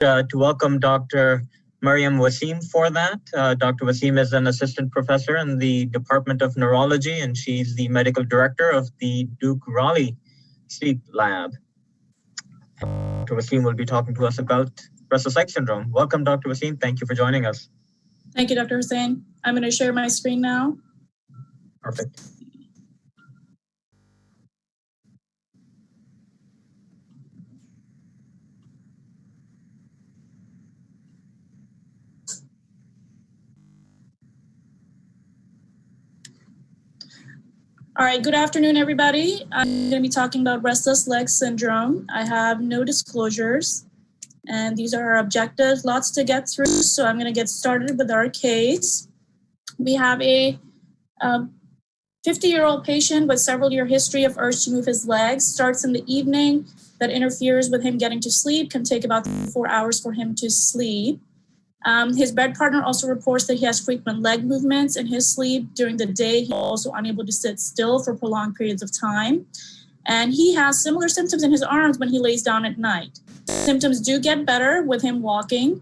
to welcome Dr. Mariam Wasim for that. Dr. Wasim is an assistant professor in the Department of Neurology, and she's the medical director of the Duke Raleigh Sleep Lab. Dr. Wasim will be talking to us about Restless Leg Syndrome. Welcome, Dr. Wasim. Thank you for joining us. Thank you, Dr. Hussain. I'm going to share my screen now. Perfect. All right, good afternoon, everybody. I'm going to be talking about Restless Leg Syndrome. I have no disclosures, and these are our objectives. Lots to get through, so I'm going to get started with our case. We have a 50-year-old patient with several-year history of urge to move his legs. Starts in the evening, that interferes with him getting to sleep, can take about 4 hours for him to sleep. His bed partner also reports that he has frequent leg movements in his sleep. During the day, he's also unable to sit still for prolonged periods of time. And he has similar symptoms in his arms when he lays down at night. Symptoms do get better with him walking.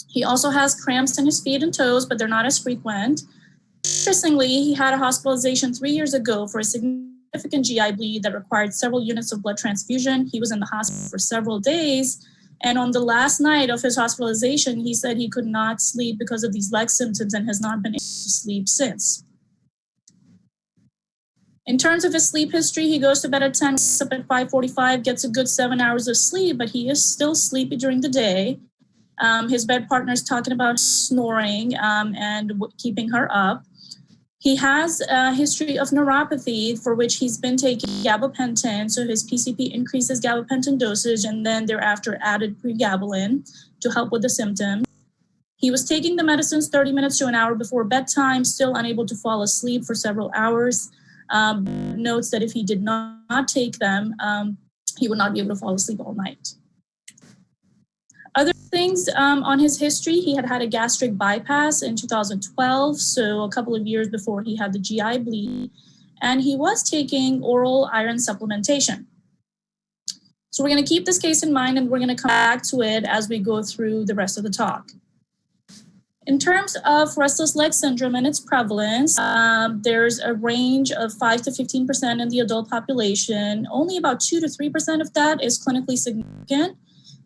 He also has cramps in his feet and toes, but they're not as frequent. Interestingly, he had a hospitalization 3 years ago for a significant GI bleed that required several units of blood transfusion. He was in the hospital for several days. And on the last night of his hospitalization, he said he could not sleep because of these leg symptoms and has not been able to sleep since. In terms of his sleep history, he goes to bed at 10, wakes up at 5:45, gets a good 7 hours of sleep, but he is still sleepy during the day. His bed partner is talking about snoring and keeping her up. He has a history of neuropathy for which he's been taking gabapentin. So his PCP increases gabapentin dosage and then thereafter added pregabalin to help with the symptoms. He was taking the medicines 30 minutes to an hour before bedtime, still unable to fall asleep for several hours. Notes that if he did not take them, he would not be able to fall asleep all night. Other things on his history, he had a gastric bypass in 2012, so a couple of years before he had the GI bleed, and he was taking oral iron supplementation. So we're going to keep this case in mind, and we're going to come back to it as we go through the rest of the talk. In terms of restless leg syndrome and its prevalence, there's a range of 5 to 15% in the adult population. Only about 2 to 3% of that is clinically significant.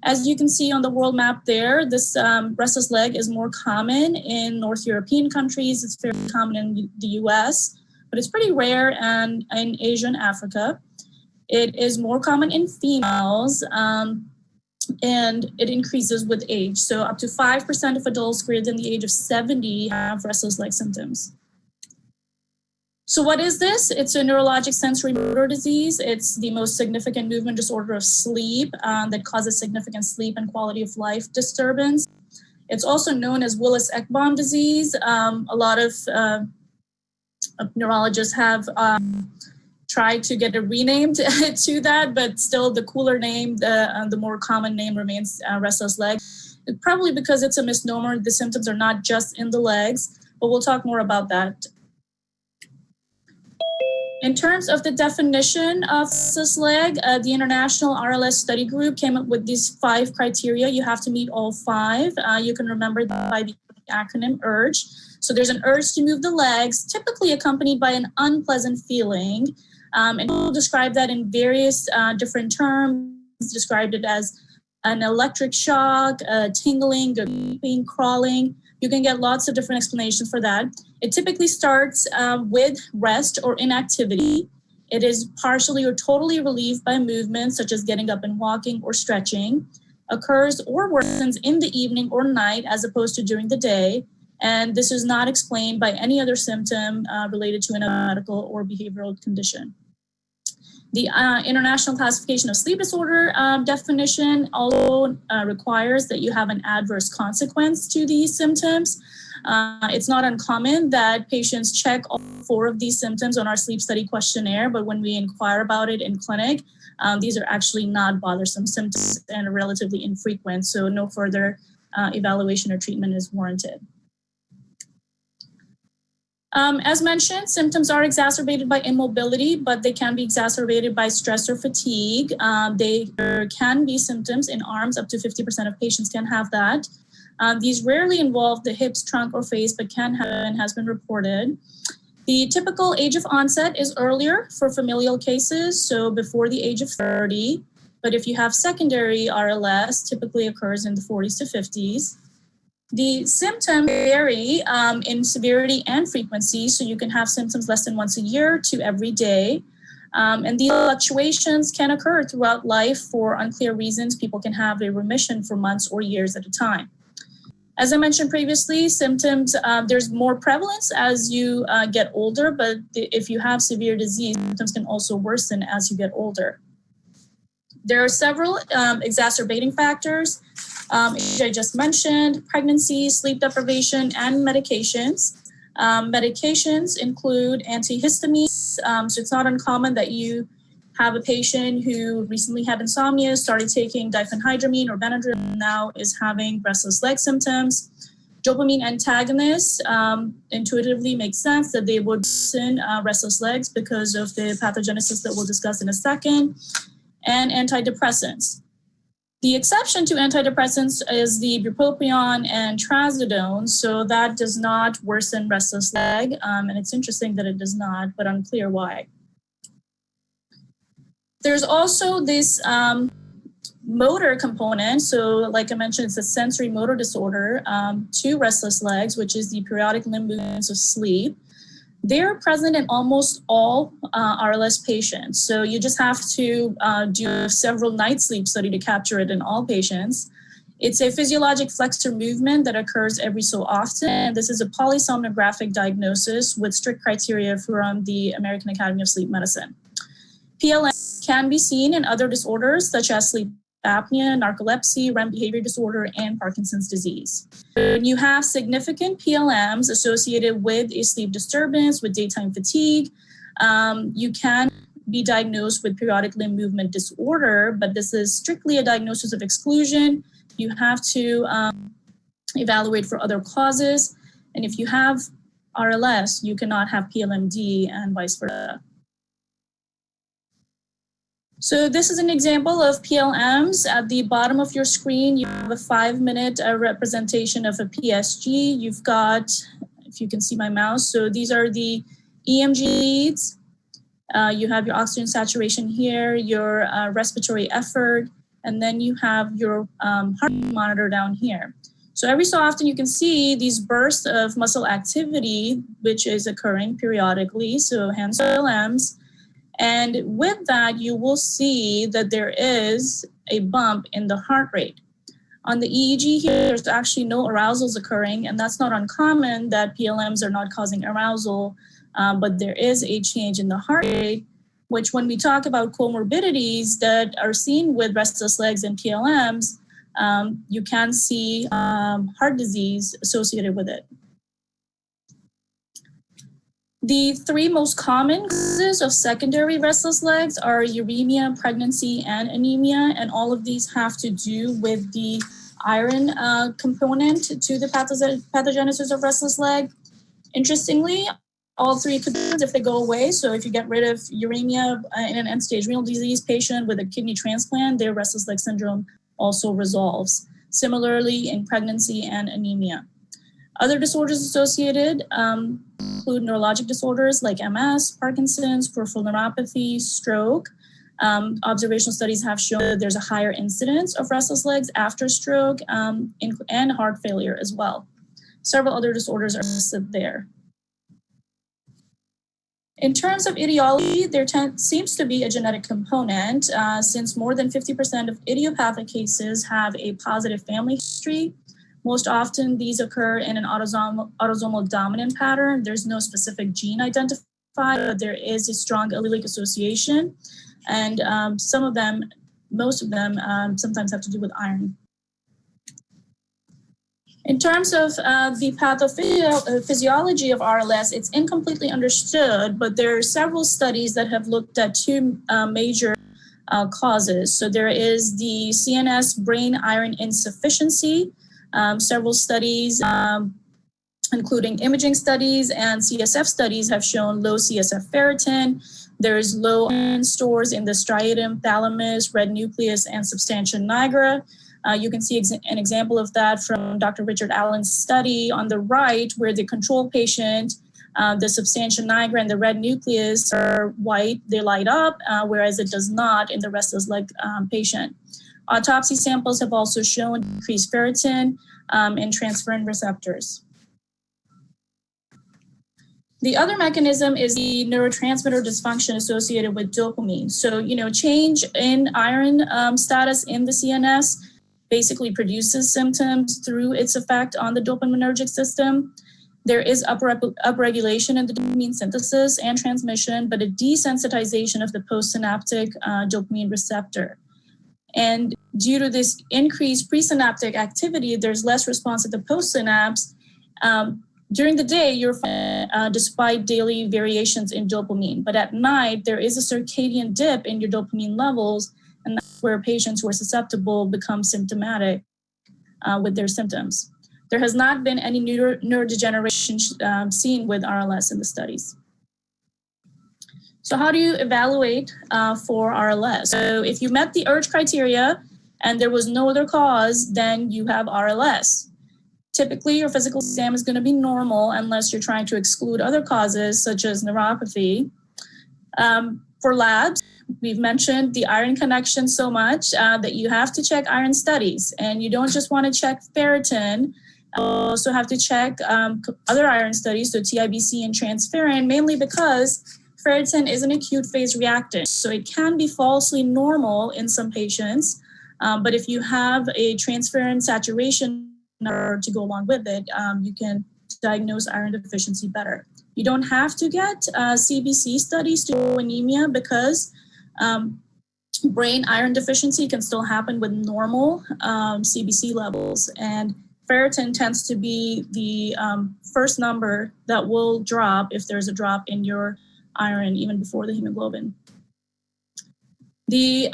As you can see on the world map there, this restless leg is more common in North European countries. It's fairly common in the US, but it's pretty rare in Asia and Africa. It is more common in females, and it increases with age. So up to 5% of adults greater than the age of 70 have restless leg symptoms. So what is this? It's a neurologic sensory motor disease. It's the most significant movement disorder of sleep that causes significant sleep and quality of life disturbance. It's also known as Willis-Ekbom disease. A lot of neurologists have tried to get it renamed to that, but still the cooler name, the more common name remains restless leg. Probably because it's a misnomer. The symptoms are not just in the legs, but we'll talk more about that. In terms of the definition of restless leg, the International RLS Study Group came up with these 5 criteria. You have to meet all 5. You can remember that by the acronym URGE. So there's an urge to move the legs, typically accompanied by an unpleasant feeling. And we'll describe that in various different terms. Described it as an electric shock, tingling, creeping, crawling. You can get lots of different explanations for that. It typically starts with rest or inactivity. It is partially or totally relieved by movement, such as getting up and walking or stretching. Occurs or worsens in the evening or night as opposed to during the day. And this is not explained by any other symptom related to a medical or behavioral condition. The International Classification of Sleep Disorder definition also requires that you have an adverse consequence to these symptoms. It's not uncommon that patients check all 4 of these symptoms on our sleep study questionnaire, but when we inquire about it in clinic, these are actually not bothersome symptoms and are relatively infrequent, so no further evaluation or treatment is warranted. As mentioned, symptoms are exacerbated by immobility, but they can be exacerbated by stress or fatigue. There can be symptoms in arms, up to 50% of patients can have that. These rarely involve the hips, trunk, or face, but can have and has been reported. The typical age of onset is earlier for familial cases, so before the age of 30. But if you have secondary RLS, typically occurs in the 40s to 50s. The symptoms vary in severity and frequency, so you can have symptoms less than once a year to every day. And these fluctuations can occur throughout life for unclear reasons. People can have a remission for months or years at a time. As I mentioned previously, symptoms, there's more prevalence as you get older, but if you have severe disease, symptoms can also worsen as you get older. There are several exacerbating factors, which I just mentioned: pregnancy, sleep deprivation, and medications. Medications include antihistamines, so it's not uncommon that you have a patient who recently had insomnia, started taking diphenhydramine or Benadryl, and now is having restless leg symptoms. Dopamine antagonists intuitively make sense that they would worsen restless legs because of the pathogenesis that we'll discuss in a second. And antidepressants. The exception to antidepressants is the bupropion and trazodone, so that does not worsen restless leg, and it's interesting that it does not, but unclear why. There's also this motor component, so like I mentioned, it's a sensory motor disorder to restless legs, which is the periodic limb movements of sleep. They're present in almost all RLS patients. So you just have to do a several night sleep study to capture it in all patients. It's a physiologic flexor movement that occurs every so often. And this is a polysomnographic diagnosis with strict criteria from the American Academy of Sleep Medicine. PLM can be seen in other disorders such as sleep apnea, narcolepsy, REM behavior disorder, and Parkinson's disease. When you have significant PLMs associated with a sleep disturbance, with daytime fatigue, you can be diagnosed with periodic limb movement disorder, but this is strictly a diagnosis of exclusion. You have to evaluate for other causes, and if you have RLS, you cannot have PLMD and vice versa. So this is an example of PLMs. At the bottom of your screen, you have a 5-minute representation of a PSG. You've got, if you can see my mouse, so these are the EMG leads. You have your oxygen saturation here, your respiratory effort, and then you have your heart monitor down here. So every so often you can see these bursts of muscle activity, which is occurring periodically, so hence PLMs. And with that, you will see that there is a bump in the heart rate. On the EEG here, there's actually no arousals occurring, and that's not uncommon that PLMs are not causing arousal, but there is a change in the heart rate, which when we talk about comorbidities that are seen with restless legs and PLMs, you can see heart disease associated with it. The 3 most common causes of secondary restless legs are uremia, pregnancy, and anemia, and all of these have to do with the iron component to the pathogenesis of restless leg. Interestingly, all 3 components, if they go away, so if you get rid of uremia in an end-stage renal disease patient with a kidney transplant, their restless leg syndrome also resolves. Similarly, in pregnancy and anemia. Other disorders associated include neurologic disorders like MS, Parkinson's, peripheral neuropathy, stroke. Observational studies have shown that there's a higher incidence of restless legs after stroke and heart failure as well. Several other disorders are listed there. In terms of etiology, there seems to be a genetic component since more than 50% of idiopathic cases have a positive family history. Most often, these occur in an autosomal dominant pattern. There's no specific gene identified, but there is a strong allelic association. And some of them, most of them, sometimes have to do with iron. In terms of the pathophysiology of RLS, it's incompletely understood, but there are several studies that have looked at 2 major causes. So there is the CNS brain iron insufficiency. Several studies including imaging studies and CSF studies, have shown low CSF ferritin. There's low iron stores in the striatum, thalamus, red nucleus, and substantia nigra. You can see an example of that from Dr. Richard Allen's study on the right, where the control patient, the substantia nigra and the red nucleus are white, they light up, whereas it does not in the restless leg patient. Autopsy samples have also shown decreased ferritin and transferrin receptors. The other mechanism is the neurotransmitter dysfunction associated with dopamine. So, change in iron status in the CNS basically produces symptoms through its effect on the dopaminergic system. There is upregulation in the dopamine synthesis and transmission, but a desensitization of the postsynaptic dopamine receptor. And due to this increased presynaptic activity, there's less response at the postsynapse. During the day, you're fine, despite daily variations in dopamine. But at night, there is a circadian dip in your dopamine levels, and that's where patients who are susceptible become symptomatic with their symptoms. There has not been any neurodegeneration seen with RLS in the studies. So how do you evaluate for RLS? So if you met the urge criteria and there was no other cause, then you have RLS. Typically, your physical exam is going to be normal unless you're trying to exclude other causes such as neuropathy. For labs, we've mentioned the iron connection so much that you have to check iron studies, and you don't just want to check ferritin. You also have to check other iron studies, so TIBC and transferrin, mainly because ferritin is an acute phase reactant. So it can be falsely normal in some patients, but if you have a transferrin saturation to go along with it, you can diagnose iron deficiency better. You don't have to get CBC studies to know anemia because brain iron deficiency can still happen with normal CBC levels, and ferritin tends to be the first number that will drop if there's a drop in your iron even before the hemoglobin. The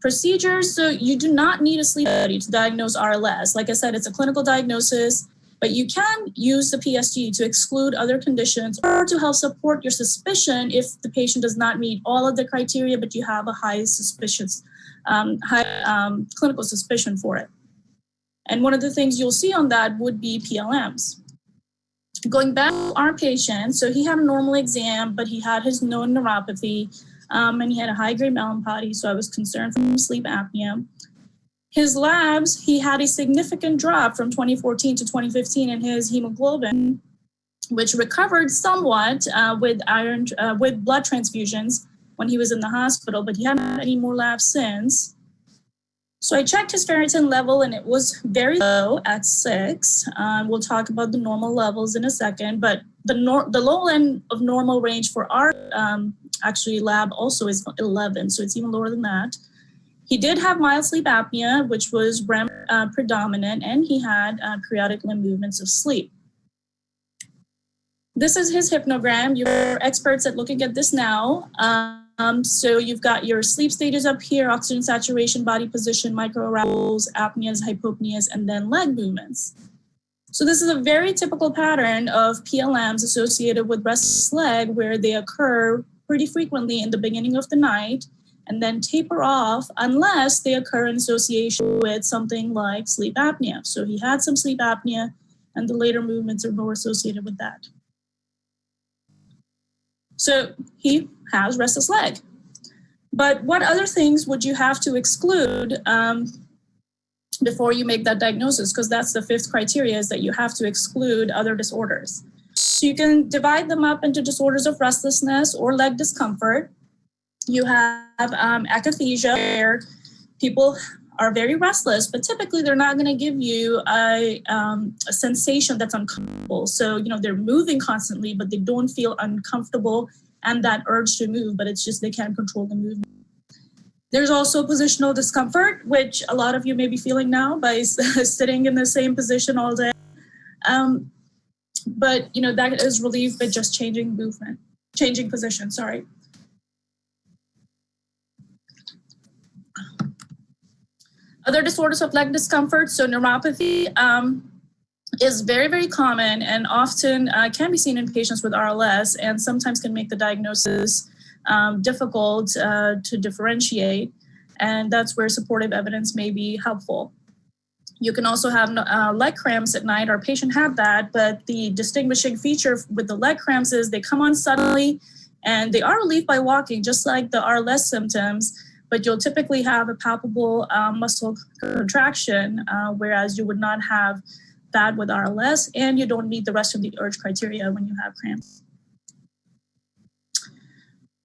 procedures, so you do not need a sleep study to diagnose RLS. Like I said, it's a clinical diagnosis, but you can use the PSG to exclude other conditions or to help support your suspicion if the patient does not meet all of the criteria, but you have a high clinical suspicion for it. And one of the things you'll see on that would be PLMs. Going back to our patient, so he had a normal exam, but he had his known neuropathy, and he had a high-grade melanopathy, so I was concerned from sleep apnea. His labs, he had a significant drop from 2014 to 2015 in his hemoglobin, which recovered somewhat with blood transfusions when he was in the hospital, but he hadn't had any more labs since. So I checked his ferritin level, and it was very low at 6. We'll talk about the normal levels in a second, but the low end of normal range for our lab also is 11, so it's even lower than that. He did have mild sleep apnea, which was REM predominant, and he had periodic limb movements of sleep. This is his hypnogram. You're experts at looking at this now. So you've got your sleep stages up here: oxygen saturation, body position, microarousals, apneas, hypopneas, and then leg movements. So this is a very typical pattern of PLMs associated with restless leg, where they occur pretty frequently in the beginning of the night and then taper off unless they occur in association with something like sleep apnea. So he had some sleep apnea, and the later movements are more associated with that. So he has restless leg. But what other things would you have to exclude before you make that diagnosis? Because that's the 5th criteria, is that you have to exclude other disorders. So you can divide them up into disorders of restlessness or leg discomfort. You have akathisia, where people are very restless, but typically they're not going to give you a sensation that's uncomfortable. So, they're moving constantly, but they don't feel uncomfortable and that urge to move, but it's just they can't control the movement. There's also positional discomfort, which a lot of you may be feeling now by sitting in the same position all day. But, that is relieved by just changing position, sorry. Other disorders of leg discomfort, so neuropathy. is very, very common and often can be seen in patients with RLS, and sometimes can make the diagnosis difficult to differentiate. And that's where supportive evidence may be helpful. You can also have leg cramps at night. Our patient had that, but the distinguishing feature with the leg cramps is they come on suddenly and they are relieved by walking, just like the RLS symptoms, but you'll typically have a palpable muscle contraction, whereas you would not have that with RLS, and you don't meet the rest of the urge criteria when you have cramps.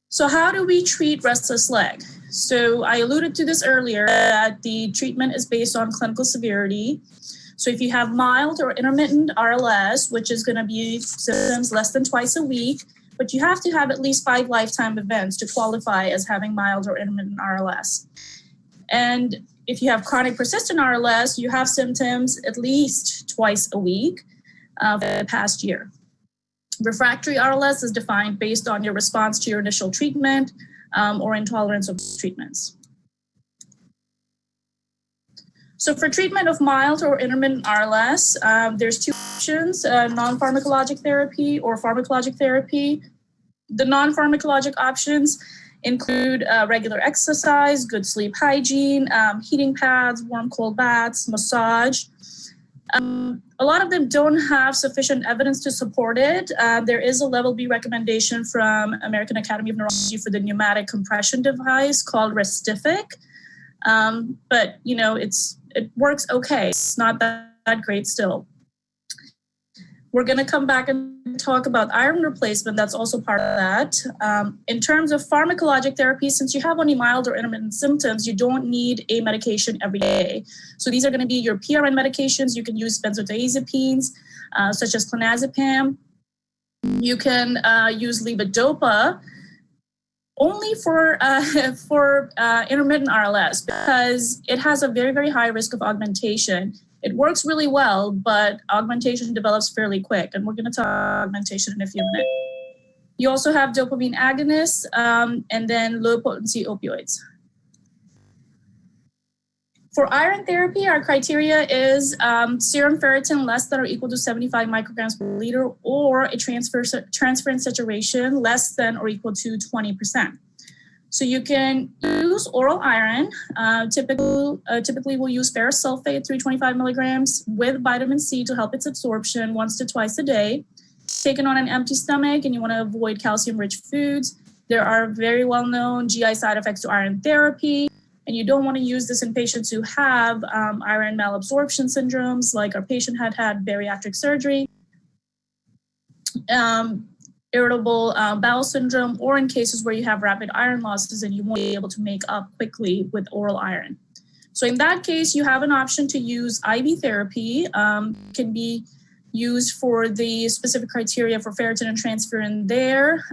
So how do we treat restless leg? So I alluded to this earlier, that the treatment is based on clinical severity. So if you have mild or intermittent RLS, which is going to be symptoms less than twice a week, but you have to have at least 5 lifetime events to qualify as having mild or intermittent RLS. And if you have chronic persistent RLS, you have symptoms at least twice a week for the past year. Refractory RLS is defined based on your response to your initial treatment or intolerance of treatments. So for treatment of mild or intermittent RLS, there's 2 options, non-pharmacologic therapy or pharmacologic therapy. The non-pharmacologic options include regular exercise, good sleep hygiene, heating pads, warm cold baths, massage. A lot of them don't have sufficient evidence to support it. There is a level B recommendation from American Academy of Neurology for the pneumatic compression device called Restific. But you know, it works okay. It's not that great still. We're going to come back and talk about iron replacement. That's also part of that. In terms of pharmacologic therapy, since you have only mild or intermittent symptoms, you don't need a medication every day. So these are going to be your PRN medications. You can use benzodiazepines, such as clonazepam. You can use levodopa only for intermittent RLS, because it has a very, very high risk of augmentation. It works really well, but augmentation develops fairly quick, and we're going to talk augmentation in a few minutes. You also have dopamine agonists and then low-potency opioids. For iron therapy, our criteria is serum ferritin less than or equal to 75 micrograms per liter, or a transferrin saturation less than or equal to 20%. So you can use oral iron. Typically we'll use ferrous sulfate, 325 milligrams, with vitamin C to help its absorption once to twice a day. Taken on an empty stomach, and you want to avoid calcium-rich foods. There are very well-known GI side effects to iron therapy, and you don't want to use this in patients who have iron malabsorption syndromes, like our patient had bariatric surgery. Irritable bowel syndrome, or in cases where you have rapid iron losses and you won't be able to make up quickly with oral iron. So in that case, you have an option to use IV therapy. Can be used for the specific criteria for ferritin and transferrin there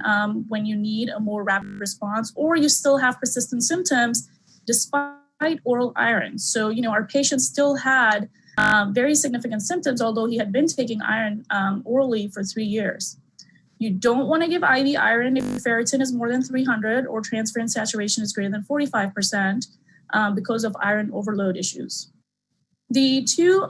when you need a more rapid response, or you still have persistent symptoms despite oral iron. So, you know, our patient still had very significant symptoms, although he had been taking iron orally for 3 years. You don't want to give IV iron if ferritin is more than 300 or transferrin saturation is greater than 45% because of iron overload issues. The 2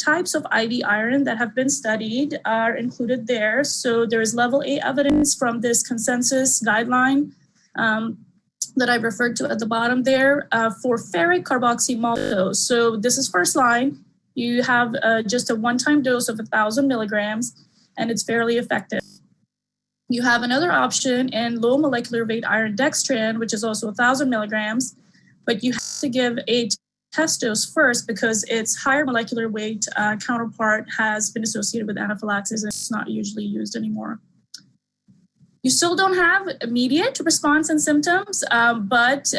types of IV iron that have been studied are included there. So there is level A evidence from this consensus guideline that I referred to at the bottom there for ferric carboxymaltose. So this is first line. You have just a one-time dose of 1,000 milligrams, and it's fairly effective. You have another option in low molecular weight iron dextran, which is also 1,000 milligrams, but you have to give a test dose first because its higher molecular weight counterpart has been associated with anaphylaxis, and it's not usually used anymore. You still don't have immediate response and symptoms, but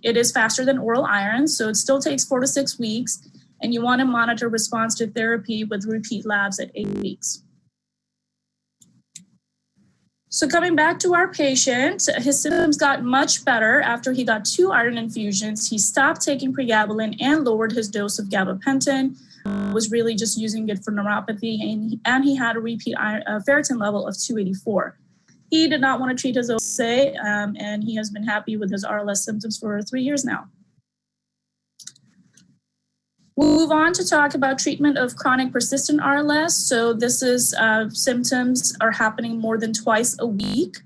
it is faster than oral iron, so it still takes 4 to 6 weeks, and you want to monitor response to therapy with repeat labs at 8 weeks. So coming back to our patient, his symptoms got much better after he got 2 iron infusions. He stopped taking pregabalin and lowered his dose of gabapentin, was really just using it for neuropathy, and he had a repeat ferritin level of 284. He did not want to treat his OSA, and he has been happy with his RLS symptoms for 3 years now. We'll move on to talk about treatment of chronic persistent RLS. So this is symptoms are happening more than twice a week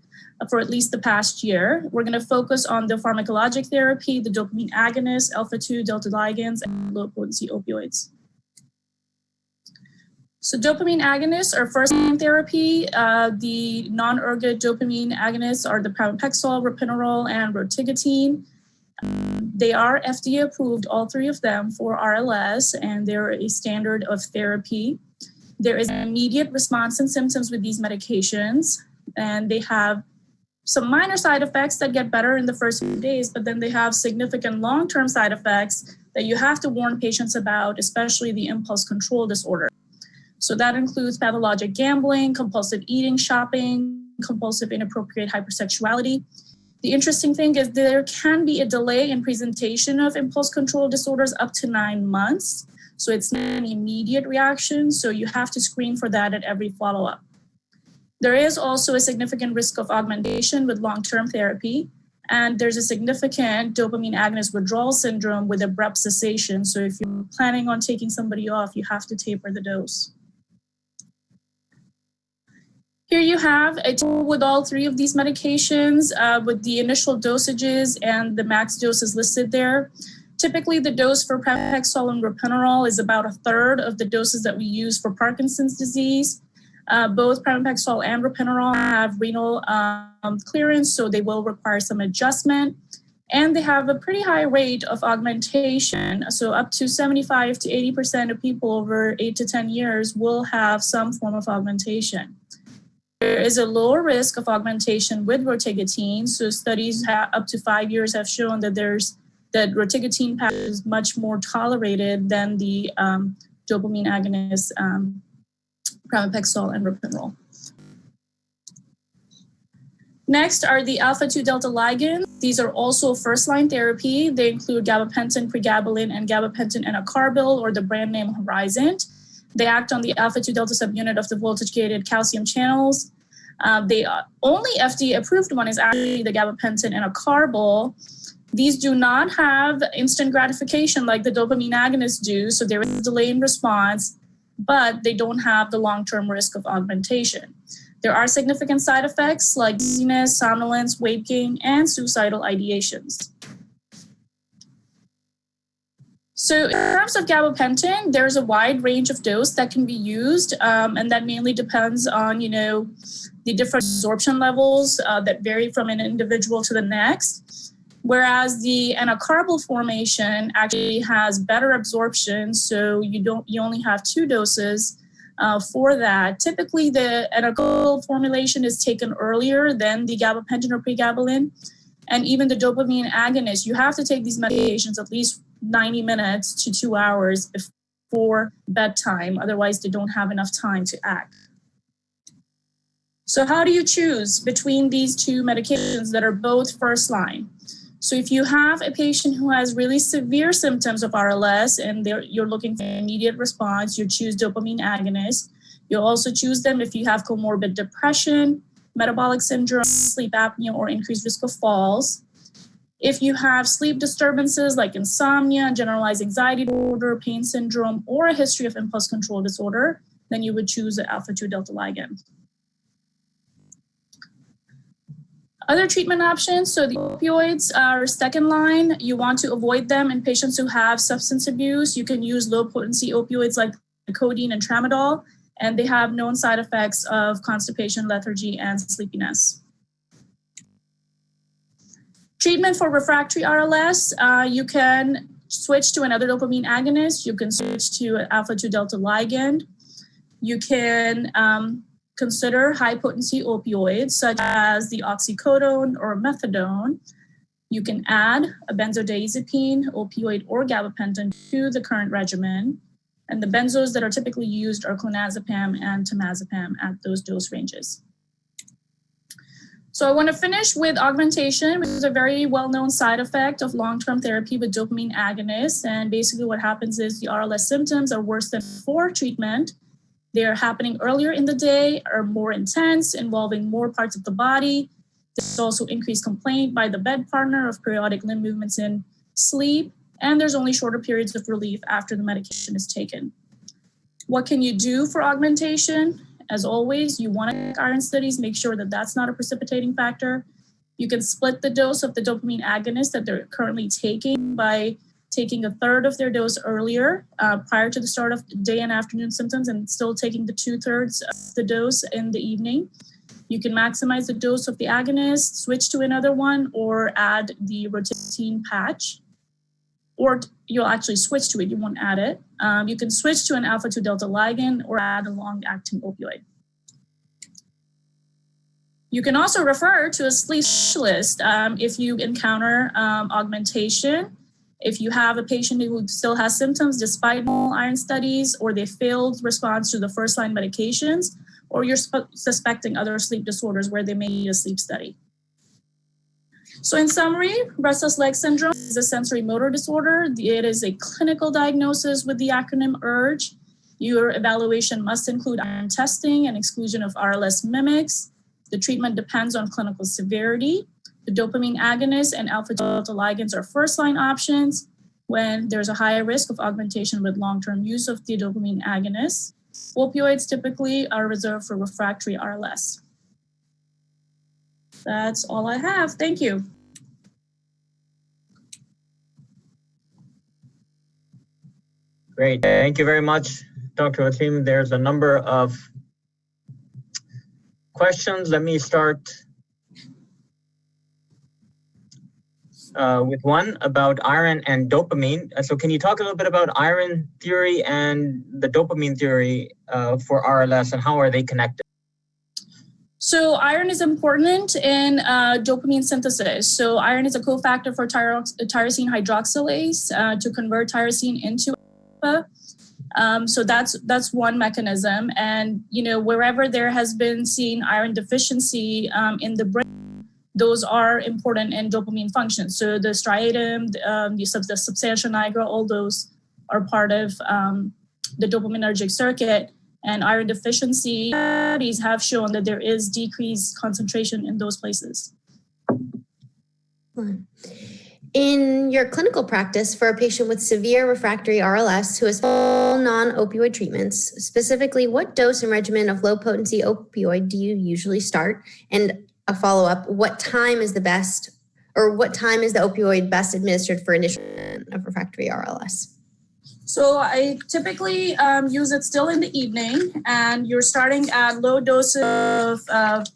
for at least the past year. We're going to focus on the pharmacologic therapy, the dopamine agonists, alpha-2 delta ligands, and low-potency opioids. So dopamine agonists are first-line therapy. The non-ergot dopamine agonists are the pramipexole, ropinirole, and rotigotine. They are FDA approved, all three of them, for RLS, and they're a standard of therapy. There is an immediate response and symptoms with these medications, and they have some minor side effects that get better in the first few days, but then they have significant long-term side effects that you have to warn patients about, especially the impulse control disorder. So that includes pathologic gambling, compulsive eating, shopping, compulsive inappropriate hypersexuality. The interesting thing is there can be a delay in presentation of impulse control disorders up to 9 months. So it's not an immediate reaction, so you have to screen for that at every follow-up. There is also a significant risk of augmentation with long-term therapy, and there's a significant dopamine agonist withdrawal syndrome with abrupt cessation. So if you're planning on taking somebody off, you have to taper the dose. Here you have a table with all three of these medications with the initial dosages and the max doses listed there. Typically, the dose for pramipexole and ropinirole is about 1/3 of the doses that we use for Parkinson's disease. Both pramipexole and ropinirole have renal clearance, so they will require some adjustment. And they have a pretty high rate of augmentation. So up to 75 to 80% of people over 8 to 10 years will have some form of augmentation. There is a lower risk of augmentation with rotigotine. So studies up to 5 years have shown that that rotigotine patch is much more tolerated than the dopamine agonist pramipexole and ropinirole. Next are the alpha-2 delta ligands. These are also first-line therapy. They include gabapentin, pregabalin, and gabapentin enacarbil, or the brand name Horizon. They act on the alpha-2 delta subunit of the voltage-gated calcium channels. The only FDA-approved one is actually the gabapentin enacarbil. These do not have instant gratification like the dopamine agonists do, so there is a delay in response, but they don't have the long-term risk of augmentation. There are significant side effects like dizziness, somnolence, weight gain, and suicidal ideations. So in terms of gabapentin, there's a wide range of dose that can be used, and that mainly depends on, the different absorption levels that vary from an individual to the next. Whereas the enacarbil formation actually has better absorption, so you only have 2 doses for that. Typically, the enacarbil formulation is taken earlier than the gabapentin or pregabalin, and even the dopamine agonist. You have to take these medications at least 90 minutes to 2 hours before bedtime. Otherwise, they don't have enough time to act. So how do you choose between these 2 medications that are both first line? So if you have a patient who has really severe symptoms of RLS and you're looking for immediate response, you choose dopamine agonists. You'll also choose them if you have comorbid depression, metabolic syndrome, sleep apnea, or increased risk of falls. If you have sleep disturbances like insomnia, generalized anxiety disorder, pain syndrome, or a history of impulse control disorder, then you would choose the alpha-2 delta ligand. Other treatment options, so the opioids are second line. You want to avoid them in patients who have substance abuse. You can use low-potency opioids like codeine and tramadol, and they have known side effects of constipation, lethargy, and sleepiness. Treatment for refractory RLS, you can switch to another dopamine agonist. You can switch to an alpha-2 delta ligand. You can consider high-potency opioids such as the oxycodone or methadone. You can add a benzodiazepine, opioid, or gabapentin to the current regimen. And the benzos that are typically used are clonazepam and temazepam at those dose ranges. So I want to finish with augmentation, which is a very well-known side effect of long-term therapy with dopamine agonists. And basically what happens is the RLS symptoms are worse than before treatment. They're happening earlier in the day, are more intense, involving more parts of the body. There's also increased complaint by the bed partner of periodic limb movements in sleep. and there's only shorter periods of relief after the medication is taken. What can you do for augmentation? As always, you want to check iron studies, make sure that that's not a precipitating factor. You can split the dose of the dopamine agonist that they're currently taking by taking a third of their dose earlier prior to the start of day and afternoon symptoms and still taking the 2/3 of the dose in the evening. You can maximize the dose of the agonist, switch to another one, or add the rotating patch. Or you'll actually switch to it, you won't add it. You can switch to an alpha-2 delta ligand or add a long-acting opioid. You can also refer to a sleep specialist if you encounter augmentation. If you have a patient who still has symptoms despite normal iron studies, or they failed response to the first-line medications, or you're suspecting other sleep disorders where they may need a sleep study. So in summary, Restless Leg Syndrome is a sensory motor disorder. It is a clinical diagnosis with the acronym URGE. Your evaluation must include iron testing and exclusion of RLS mimics. The treatment depends on clinical severity. The dopamine agonist and alpha-delta ligands are first-line options when there's a higher risk of augmentation with long-term use of the dopamine agonist. Opioids typically are reserved for refractory RLS. That's all I have. Thank you. Great. Thank you very much, Dr. Wasim. There's a number of questions. Let me start with one about iron and dopamine. So can you talk a little bit about iron theory and the dopamine theory for RLS, and how are they connected? So iron is important in dopamine synthesis. So iron is a cofactor for tyrosine hydroxylase to convert tyrosine into alpha. So that's one mechanism. And wherever there has been seen iron deficiency in the brain, those are important in dopamine function. So the striatum, the substantia nigra, all those are part of the dopaminergic circuit. And iron deficiency studies have shown that there is decreased concentration in those places. In your clinical practice for a patient with severe refractory RLS who has full non-opioid treatments, specifically what dose and regimen of low-potency opioid do you usually start? And a follow-up, what time is the opioid best administered for initial of refractory RLS? So I typically use it still in the evening, and you're starting at low doses of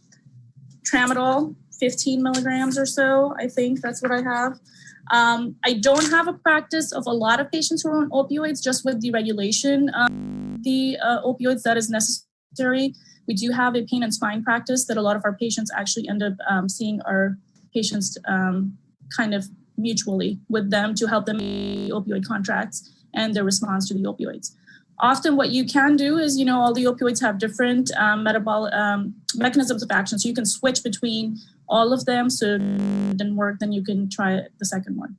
tramadol, 15 milligrams or so. I think that's what I have. I don't have a practice of a lot of patients who are on opioids, just with the regulation of the opioids that is necessary. We do have a pain and spine practice that a lot of our patients actually end up seeing our patients kind of mutually with them to help them with opioid contracts and their response to the opioids. Often what you can do is, all the opioids have different metabolic mechanisms of action. So you can switch between all of them. So if it didn't work, then you can try the second one.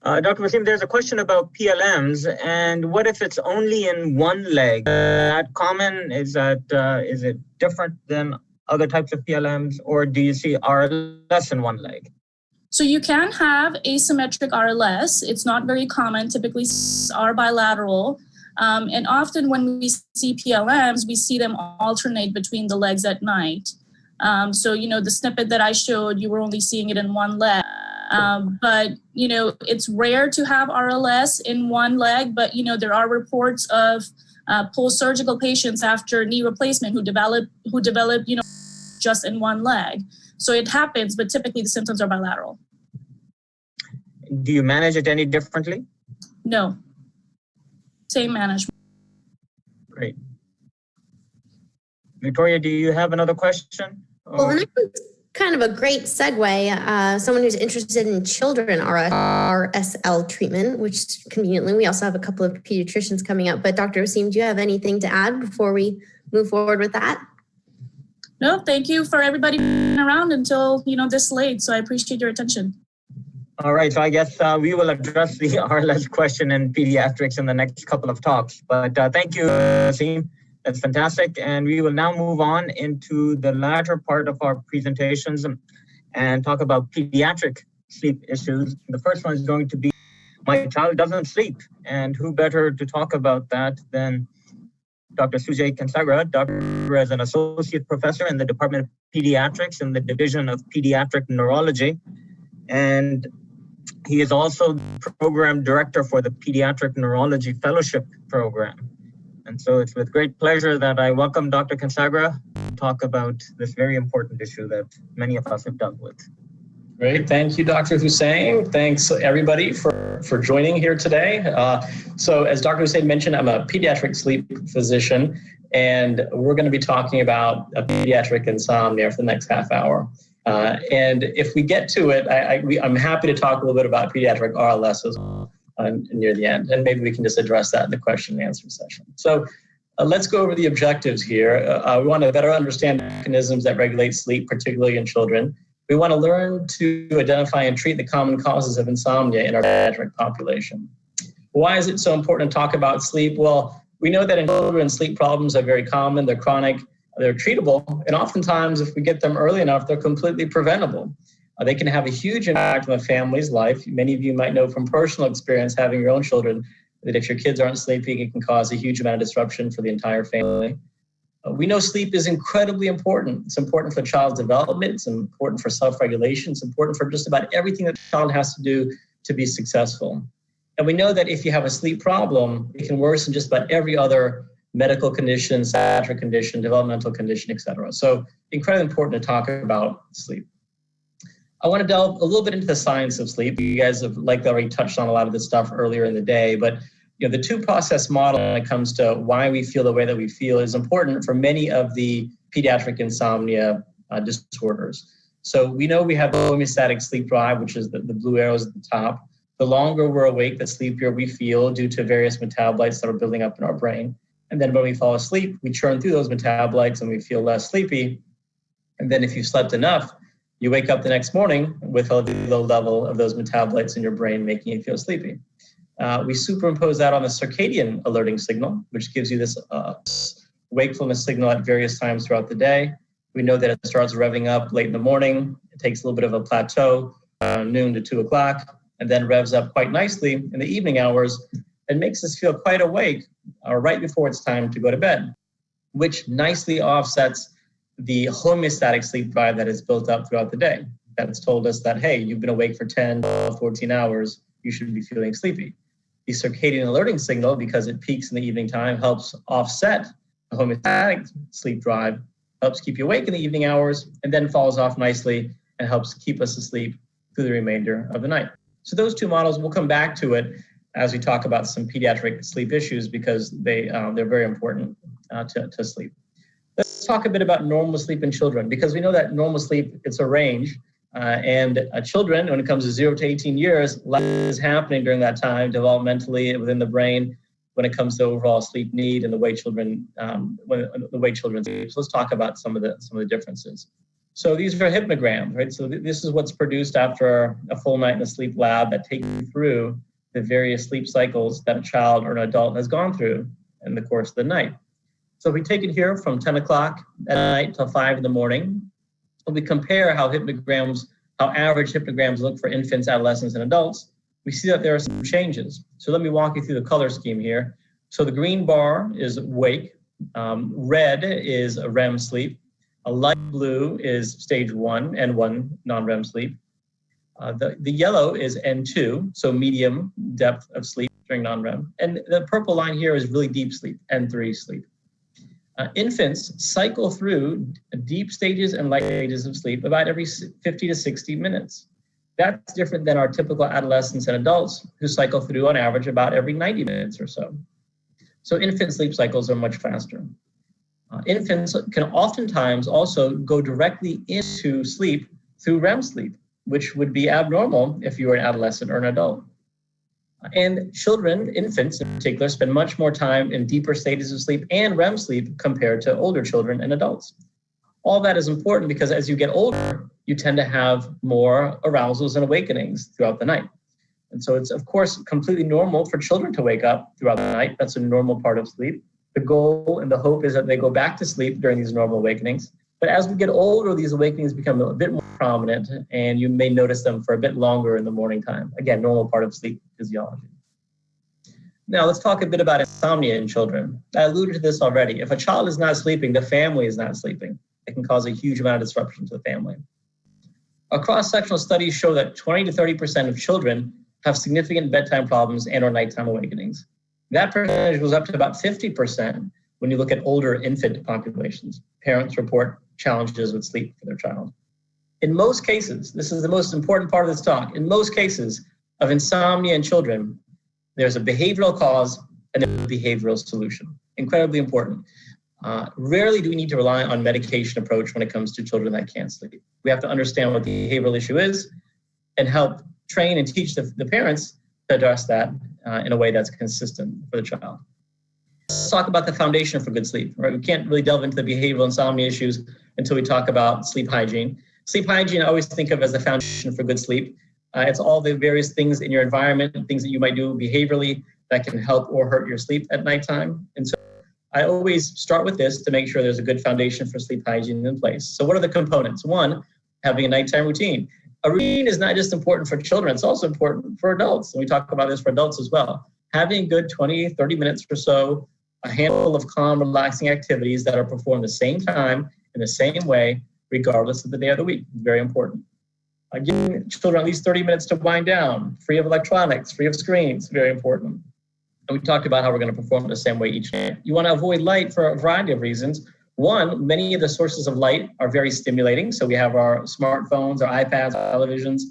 Dr. Wasim, there's a question about PLMs, and what if it's only in one leg? Is that common? Is it different than other types of PLMs, or do you see RLS in one leg? So you can have asymmetric RLS. It's not very common. Typically are bilateral. And often when we see PLMs, we see them alternate between the legs at night. So, the snippet that I showed, you were only seeing it in one leg. But, it's rare to have RLS in one leg, but, there are reports of post-surgical patients after knee replacement who develop, just in one leg. So it happens, but typically the symptoms are bilateral. Do you manage it any differently? No. Same management. Great. Victoria, do you have another question? Well, the next one's kind of a great segue. Someone who's interested in children RSL treatment, which conveniently we also have a couple of pediatricians coming up. But Dr. Wasim, do you have anything to add before we move forward with that? No, thank you for everybody being around until this late. So I appreciate your attention. All right, so I guess we will address the RLS question in pediatrics in the next couple of talks. But thank you, Wasim. That's fantastic. And we will now move on into the latter part of our presentations and talk about pediatric sleep issues. The first one is going to be, my child doesn't sleep. And who better to talk about that than Dr. Sujay Kansagra. Dr. is an associate professor in the Department of Pediatrics in the Division of Pediatric Neurology. And he is also the program director for the Pediatric Neurology Fellowship Program. And so it's with great pleasure that I welcome Dr. Kansagra to talk about this very important issue that many of us have dealt with. Great. Thank you, Dr. Hussain. Thanks, everybody, for joining here today. So as Dr. Hussain mentioned, I'm a pediatric sleep physician, and we're going to be talking about pediatric insomnia for the next half hour. And if we get to it, I'm happy to talk a little bit about pediatric RLS as well near the end, and maybe we can just address that in the question and answer session. So let's go over the objectives here. We want to better understand mechanisms that regulate sleep, particularly in children. We want to learn to identify and treat the common causes of insomnia in our pediatric population. Why is it so important to talk about sleep? Well, we know that in children, sleep problems are very common, they're chronic, they're treatable, and oftentimes if we get them early enough, they're completely preventable. They can have a huge impact on a family's life. Many of you might know from personal experience having your own children that if your kids aren't sleeping, it can cause a huge amount of disruption for the entire family. We know sleep is incredibly important. It's important for the child's development. It's important for self-regulation. It's important for just about everything that the child has to do to be successful. And we know that if you have a sleep problem, it can worsen just about every other medical condition, psychiatric condition, developmental condition, et cetera. So incredibly important to talk about sleep. I want to delve a little bit into the science of sleep. You guys have likely already touched on a lot of this stuff earlier in the day, but the two-process model when it comes to why we feel the way that we feel is important for many of the pediatric insomnia disorders. So we know we have homeostatic sleep drive, which is the blue arrows at the top. The longer we're awake, the sleepier we feel due to various metabolites that are building up in our brain. And then when we fall asleep, we churn through those metabolites and we feel less sleepy. And then if you slept enough, you wake up the next morning with a low level of those metabolites in your brain, making you feel sleepy. We superimpose that on the circadian alerting signal, which gives you this wakefulness signal at various times throughout the day. We know that it starts revving up late in the morning. It takes a little bit of a plateau, noon to 2 o'clock, and then revs up quite nicely in the evening hours and makes us feel quite awake right before it's time to go to bed, which nicely offsets the homeostatic sleep drive that is built up throughout the day. That's told us that, hey, you've been awake for 10, 12, 14 hours, you should be feeling sleepy. The circadian alerting signal, because it peaks in the evening time, helps offset the homeostatic sleep drive, helps keep you awake in the evening hours, and then falls off nicely and helps keep us asleep through the remainder of the night. So those two models, we'll come back to it as we talk about some pediatric sleep issues because they're very important to sleep. Let's talk a bit about normal sleep in children because we know that normal sleep, it's a range. And children, when it comes to 0 to 18 years, a lot is happening during that time developmentally within the brain when it comes to overall sleep need and the way children sleep. So let's talk about some of the differences. So these are hypnograms, right? So this is what's produced after a full night in the sleep lab that takes you through the various sleep cycles that a child or an adult has gone through in the course of the night. So we take it here from 10 o'clock at night till 5 in the morning. When we compare how average hypnograms look for infants, adolescents, and adults, we see that there are some changes. So let me walk you through the color scheme here. So the green bar is wake, red is a REM sleep, a light blue is stage 1, N1 non-REM sleep. The yellow is N2, so medium depth of sleep during non-REM. And the purple line here is really deep sleep, N3 sleep. Infants cycle through deep stages and light stages of sleep about every 50 to 60 minutes. That's different than our typical adolescents and adults who cycle through on average about every 90 minutes or so. So infant sleep cycles are much faster. Infants can oftentimes also go directly into sleep through REM sleep, which would be abnormal if you were an adolescent or an adult. And children, infants in particular, spend much more time in deeper stages of sleep and REM sleep compared to older children and adults. All that is important because as you get older, you tend to have more arousals and awakenings throughout the night. And so it's, of course, completely normal for children to wake up throughout the night. That's a normal part of sleep. The goal and the hope is that they go back to sleep during these normal awakenings. But as we get older, these awakenings become a bit more prominent, and you may notice them for a bit longer in the morning time. Again, normal part of sleep physiology. Now, let's talk a bit about insomnia in children. I alluded to this already. If a child is not sleeping, the family is not sleeping. It can cause a huge amount of disruption to the family. Our cross-sectional studies show that 20 to 30% of children have significant bedtime problems and or nighttime awakenings. That percentage goes up to about 50% when you look at older infant populations. Parents report challenges with sleep for their child. In most cases, this is the most important part of this talk, in most cases of insomnia in children, there's a behavioral cause and a behavioral solution. Incredibly important. Rarely do we need to rely on medication approach when it comes to children that can't sleep. We have to understand what the behavioral issue is and help train and teach the parents to address that in a way that's consistent for the child. Let's talk about the foundation for good sleep. Right? We can't really delve into the behavioral insomnia issues until we talk about sleep hygiene. Sleep hygiene I always think of as the foundation for good sleep. It's all the various things in your environment, things that you might do behaviorally that can help or hurt your sleep at nighttime. And so I always start with this to make sure there's a good foundation for sleep hygiene in place. So what are the components? One, having a nighttime routine. A routine is not just important for children, it's also important for adults. And we talk about this for adults as well. Having a good 20, 30 minutes or so, a handful of calm, relaxing activities that are performed the same time, in the same way, regardless of the day of the week. Very important. Giving children at least 30 minutes to wind down, free of electronics, free of screens, very important. And we talked about how we're going to perform the same way each day. You want to avoid light for a variety of reasons. One, many of the sources of light are very stimulating. So we have our smartphones, our iPads, our televisions.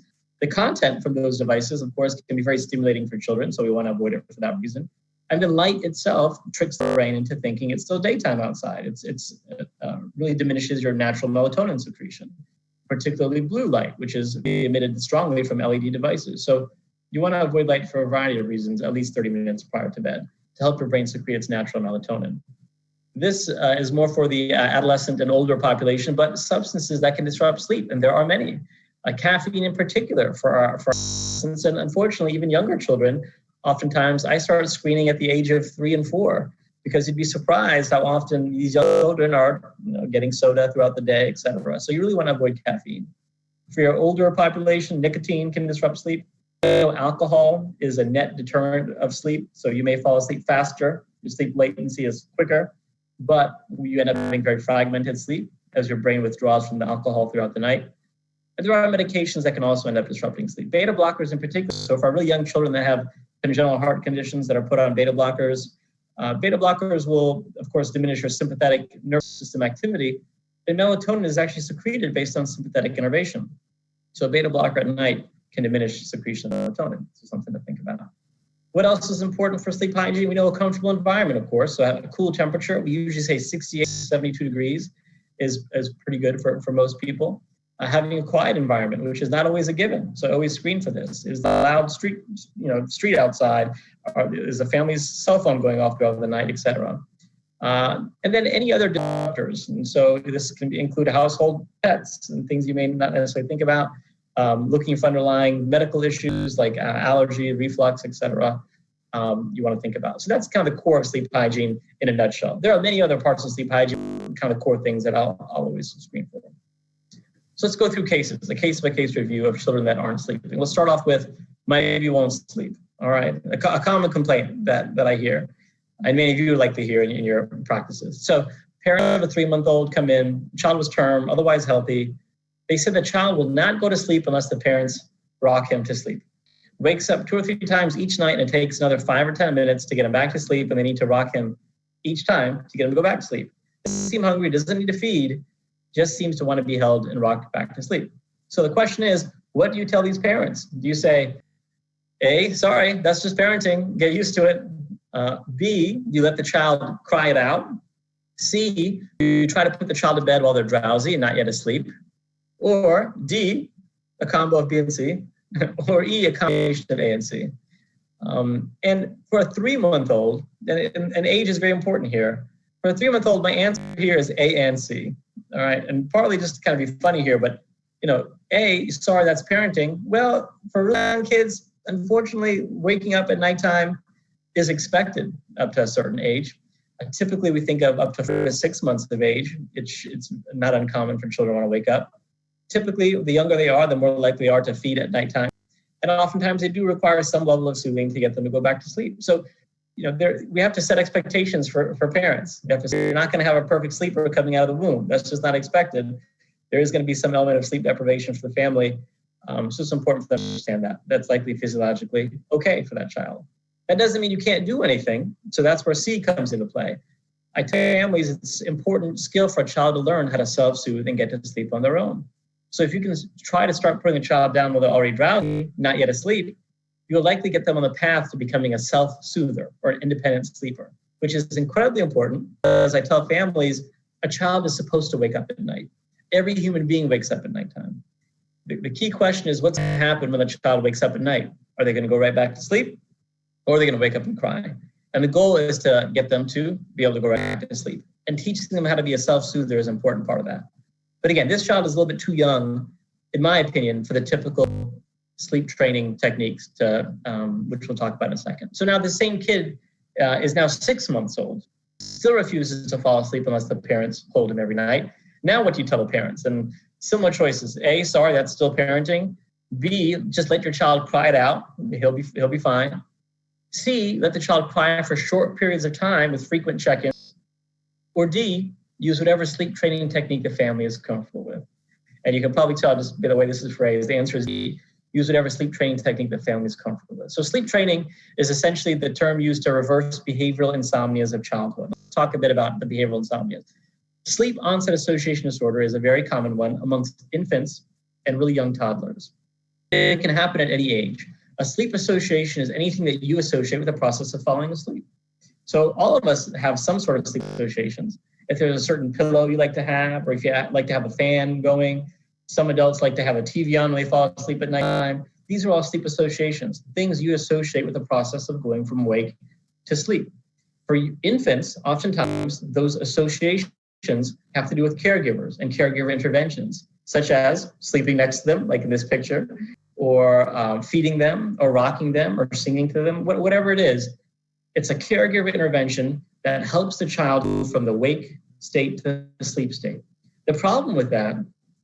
The content from those devices, of course, can be very stimulating for children. So we want to avoid it for that reason. And then light itself tricks the brain into thinking it's still daytime outside. It really diminishes your natural melatonin secretion, particularly blue light, which is emitted strongly from LED devices. So you want to avoid light for a variety of reasons, at least 30 minutes prior to bed, to help your brain secrete its natural melatonin. This is more for the adolescent and older population, but substances that can disrupt sleep, and there are many. Caffeine in particular for our adolescents, and unfortunately even younger children. Oftentimes I started screening at the age of 3 and 4, because you'd be surprised how often these young children are getting soda throughout the day, et cetera. So you really want to avoid caffeine. For your older population, nicotine can disrupt sleep. Alcohol is a net deterrent of sleep, so you may fall asleep faster. Your sleep latency is quicker, but you end up having very fragmented sleep as your brain withdraws from the alcohol throughout the night. And there are medications that can also end up disrupting sleep. Beta blockers in particular. So for really young children that have congenital heart conditions that are put on beta blockers will, of course, diminish your sympathetic nervous system activity. And melatonin is actually secreted based on sympathetic innervation. So a beta blocker at night can diminish secretion of melatonin. So something to think about. What else is important for sleep hygiene? We know a comfortable environment, of course. So a cool temperature, we usually say 68 to 72 degrees is pretty good for most people. Having a quiet environment, which is not always a given. So always screen for this. Is the loud street outside? Is the family's cell phone going off throughout the night, et cetera? And then any other disruptors. And so this can include household pets and things you may not necessarily think about. Looking for underlying medical issues like allergy, reflux, et cetera. You want to think about. So that's kind of the core of sleep hygiene in a nutshell. There are many other parts of sleep hygiene, kind of core things that I'll always screen for. So let's go through cases, a case-by-case review of children that aren't sleeping. We'll start off with, my baby won't sleep. All right, a common complaint that I hear, and many of you like to hear in your practices. So parent of a 3-month-old come in, child was term, otherwise healthy. They said the child will not go to sleep unless the parents rock him to sleep. Wakes up 2 or 3 times each night, and it takes another 5 or 10 minutes to get him back to sleep, and they need to rock him each time to get him to go back to sleep. Doesn't seem hungry, doesn't need to feed, just seems to want to be held and rocked back to sleep. So the question is, what do you tell these parents? Do you say, A, sorry, that's just parenting, get used to it. B, you let the child cry it out. C, you try to put the child to bed while they're drowsy and not yet asleep. Or D, a combo of B and C. Or E, a combination of A and C. And for a 3-month-old, and age is very important here. For a 3-month-old, my answer here is A and C. All right, and partly just to kind of be funny here, but A, sorry, that's parenting. Well, for young kids, unfortunately, waking up at nighttime is expected up to a certain age. Typically, we think of up to 6 months of age. It's not uncommon for children to want to wake up. Typically, the younger they are, the more likely they are to feed at nighttime. And oftentimes they do require some level of soothing to get them to go back to sleep. So, we have to set expectations for parents. We have to say, you're not going to have a perfect sleeper coming out of the womb. That's just not expected. There is going to be some element of sleep deprivation for the family. So it's important for them to understand that. That's likely physiologically okay for that child. That doesn't mean you can't do anything. So that's where C comes into play. I tell families it's an important skill for a child to learn how to self-soothe and get to sleep on their own. So if you can try to start putting a child down while they're already drowsy, not yet asleep, you'll likely get them on the path to becoming a self-soother or an independent sleeper, which is incredibly important. As I tell families, a child is supposed to wake up at night. Every human being wakes up at nighttime. The key question is what's going to happen when the child wakes up at night? Are they going to go right back to sleep? Or are they going to wake up and cry? And the goal is to get them to be able to go right back to sleep. And teaching them how to be a self-soother is an important part of that. But again, this child is a little bit too young, in my opinion, for the typical sleep training techniques, which we'll talk about in a second. So now the same kid is now 6 months old, still refuses to fall asleep unless the parents hold him every night. Now what do you tell the parents? And similar choices. A, sorry, that's still parenting. B, just let your child cry it out. He'll be fine. C, let the child cry for short periods of time with frequent check-ins. Or D, use whatever sleep training technique the family is comfortable with. And you can probably tell just by the way this is phrased, the answer is D, use whatever sleep training technique the family is comfortable with. So sleep training is essentially the term used to reverse behavioral insomnias of childhood. Let's talk a bit about the behavioral insomnias. Sleep onset association disorder is a very common one amongst infants and really young toddlers. It can happen at any age. A sleep association is anything that you associate with the process of falling asleep. So all of us have some sort of sleep associations. If there's a certain pillow you like to have, or if you like to have a fan going, some adults like to have a TV on when they fall asleep at nighttime. These are all sleep associations, things you associate with the process of going from awake to sleep. For infants, oftentimes those associations have to do with caregivers and caregiver interventions, such as sleeping next to them, like in this picture, or feeding them, or rocking them, or singing to them, whatever it is. It's a caregiver intervention that helps the child move from the wake state to the sleep state. The problem with that,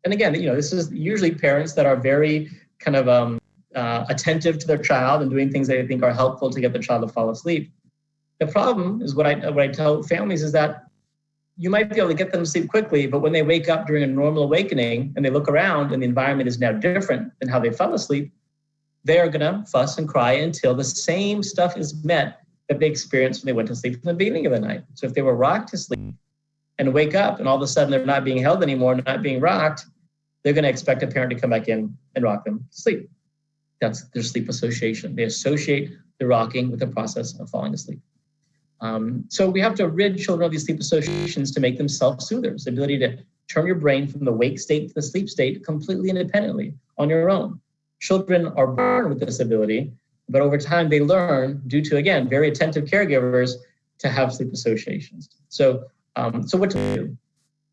and again, this is usually parents that are very kind of attentive to their child and doing things they think are helpful to get the child to fall asleep. The problem is what I tell families is that you might be able to get them to sleep quickly, but when they wake up during a normal awakening and they look around and the environment is now different than how they fell asleep, they are going to fuss and cry until the same stuff is met that they experienced when they went to sleep in the beginning of the night. So if they were rocked to sleep and wake up and all of a sudden they're not being held anymore, not being rocked, they're going to expect a parent to come back in and rock them to sleep. That's their sleep association. They associate the rocking with the process of falling asleep. So we have to rid children of these sleep associations to make them self-soothers, the ability to turn your brain from the wake state to the sleep state completely independently on your own. Children are born with this ability, but over time they learn, due to, again, very attentive caregivers, to have sleep associations. So what to do?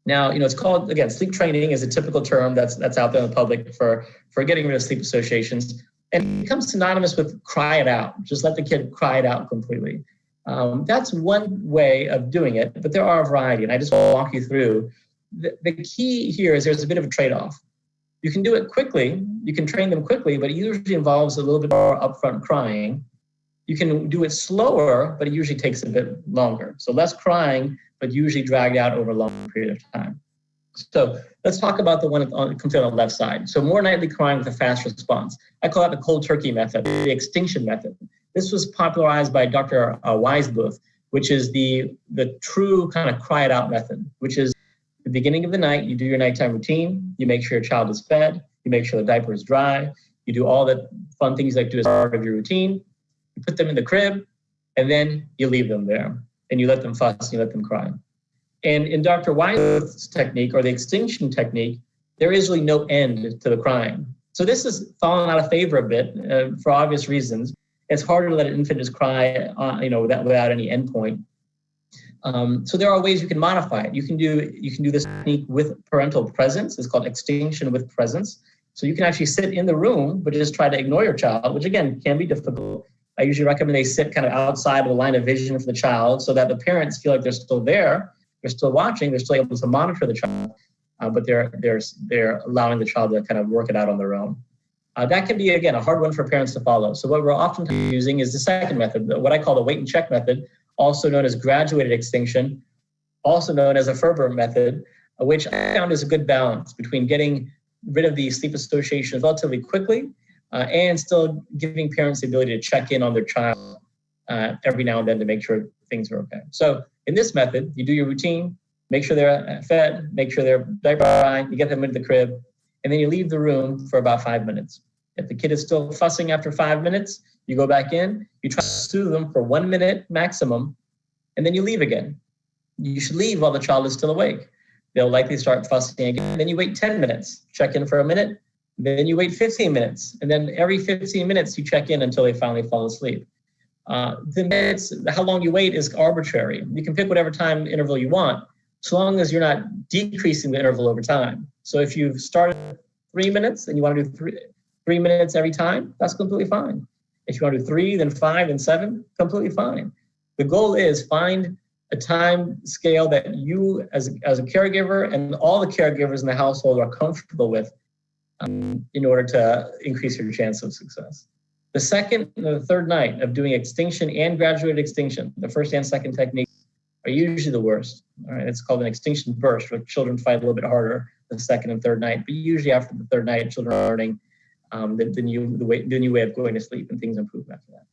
Now, it's called, again, sleep training is a typical term that's out there in the public for getting rid of sleep associations. And it becomes synonymous with cry it out. Just let the kid cry it out completely. That's one way of doing it, but there are a variety, and I just want to walk you through. The key here is there's a bit of a trade-off. You can do it quickly, you can train them quickly, but it usually involves a little bit more upfront crying. You can do it slower, but it usually takes a bit longer. So less crying, but usually dragged out over a long period of time. So let's talk about the one that comes on the left side. So more nightly crying with a fast response. I call that the cold turkey method, the extinction method. This was popularized by Dr. Weisbuth, which is the true kind of cry it out method, which is the beginning of the night, you do your nighttime routine, you make sure your child is fed, you make sure the diaper is dry, you do all the fun things you like to do as part of your routine, you put them in the crib, and then you leave them there, and you let them fuss, you let them cry. And in Dr. Weisbuth's technique, or the extinction technique, there is really no end to the crying. So this has fallen out of favor a bit for obvious reasons. It's harder to let an infant just cry, without any endpoint. So there are ways you can modify it. You can do this technique with parental presence. It's called extinction with presence. So you can actually sit in the room, but just try to ignore your child, which again can be difficult. I usually recommend they sit kind of outside of the line of vision for the child so that the parents feel like they're still there, they're still watching, they're still able to monitor the child, but they're allowing the child to kind of work it out on their own. That can be, again, a hard one for parents to follow. So what we're often using is the second method, what I call the wait and check method, also known as graduated extinction, also known as a Ferber method, which I found is a good balance between getting rid of the sleep associations relatively quickly and still giving parents the ability to check in on their child every now and then to make sure things are okay. So in this method, you do your routine, make sure they're fed, make sure they're diaper-dry, you get them into the crib, and then you leave the room for about 5 minutes. If the kid is still fussing after 5 minutes, you go back in, you try to soothe them for 1 minute maximum, and then you leave again. You should leave while the child is still awake. They'll likely start fussing again. Then you wait 10 minutes, check in for a minute, then you wait 15 minutes, and then every 15 minutes you check in until they finally fall asleep. The minutes, how long you wait is arbitrary. You can pick whatever time interval you want, so long as you're not decreasing the interval over time. So if you've started 3 minutes and you want to do three minutes every time, that's completely fine. If you want to do 3, then 5, then 7, completely fine. The goal is find a time scale that you as a caregiver and all the caregivers in the household are comfortable with in order to increase your chance of success. The second and the third night of doing extinction and graduated extinction, the first and second techniques are usually the worst. All right, it's called an extinction burst, where children fight a little bit harder the second and third night, but usually after the third night, children are learning the new way of going to sleep, and things improve after that.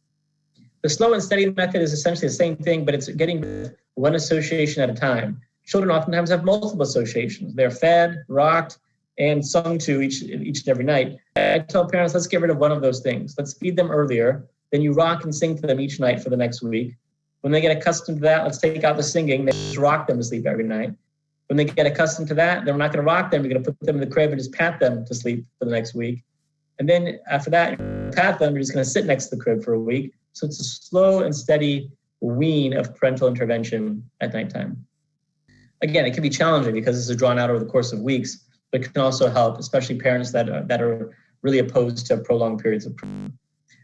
The slow and steady method is essentially the same thing, but it's getting one association at a time. Children oftentimes have multiple associations. They're fed, rocked, and sung to each and every night. I tell parents, let's get rid of one of those things. Let's feed them earlier. Then you rock and sing to them each night for the next week. When they get accustomed to that, let's take out the singing. They just rock them to sleep every night. When they get accustomed to that, then we're not going to rock them. We're going to put them in the crib and just pat them to sleep for the next week. And then after that, pat them, you're just going to sit next to the crib for a week. So it's a slow and steady wean of parental intervention at nighttime. Again, it can be challenging because this is drawn out over the course of weeks, but it can also help, especially parents that are really opposed to prolonged periods of prayer.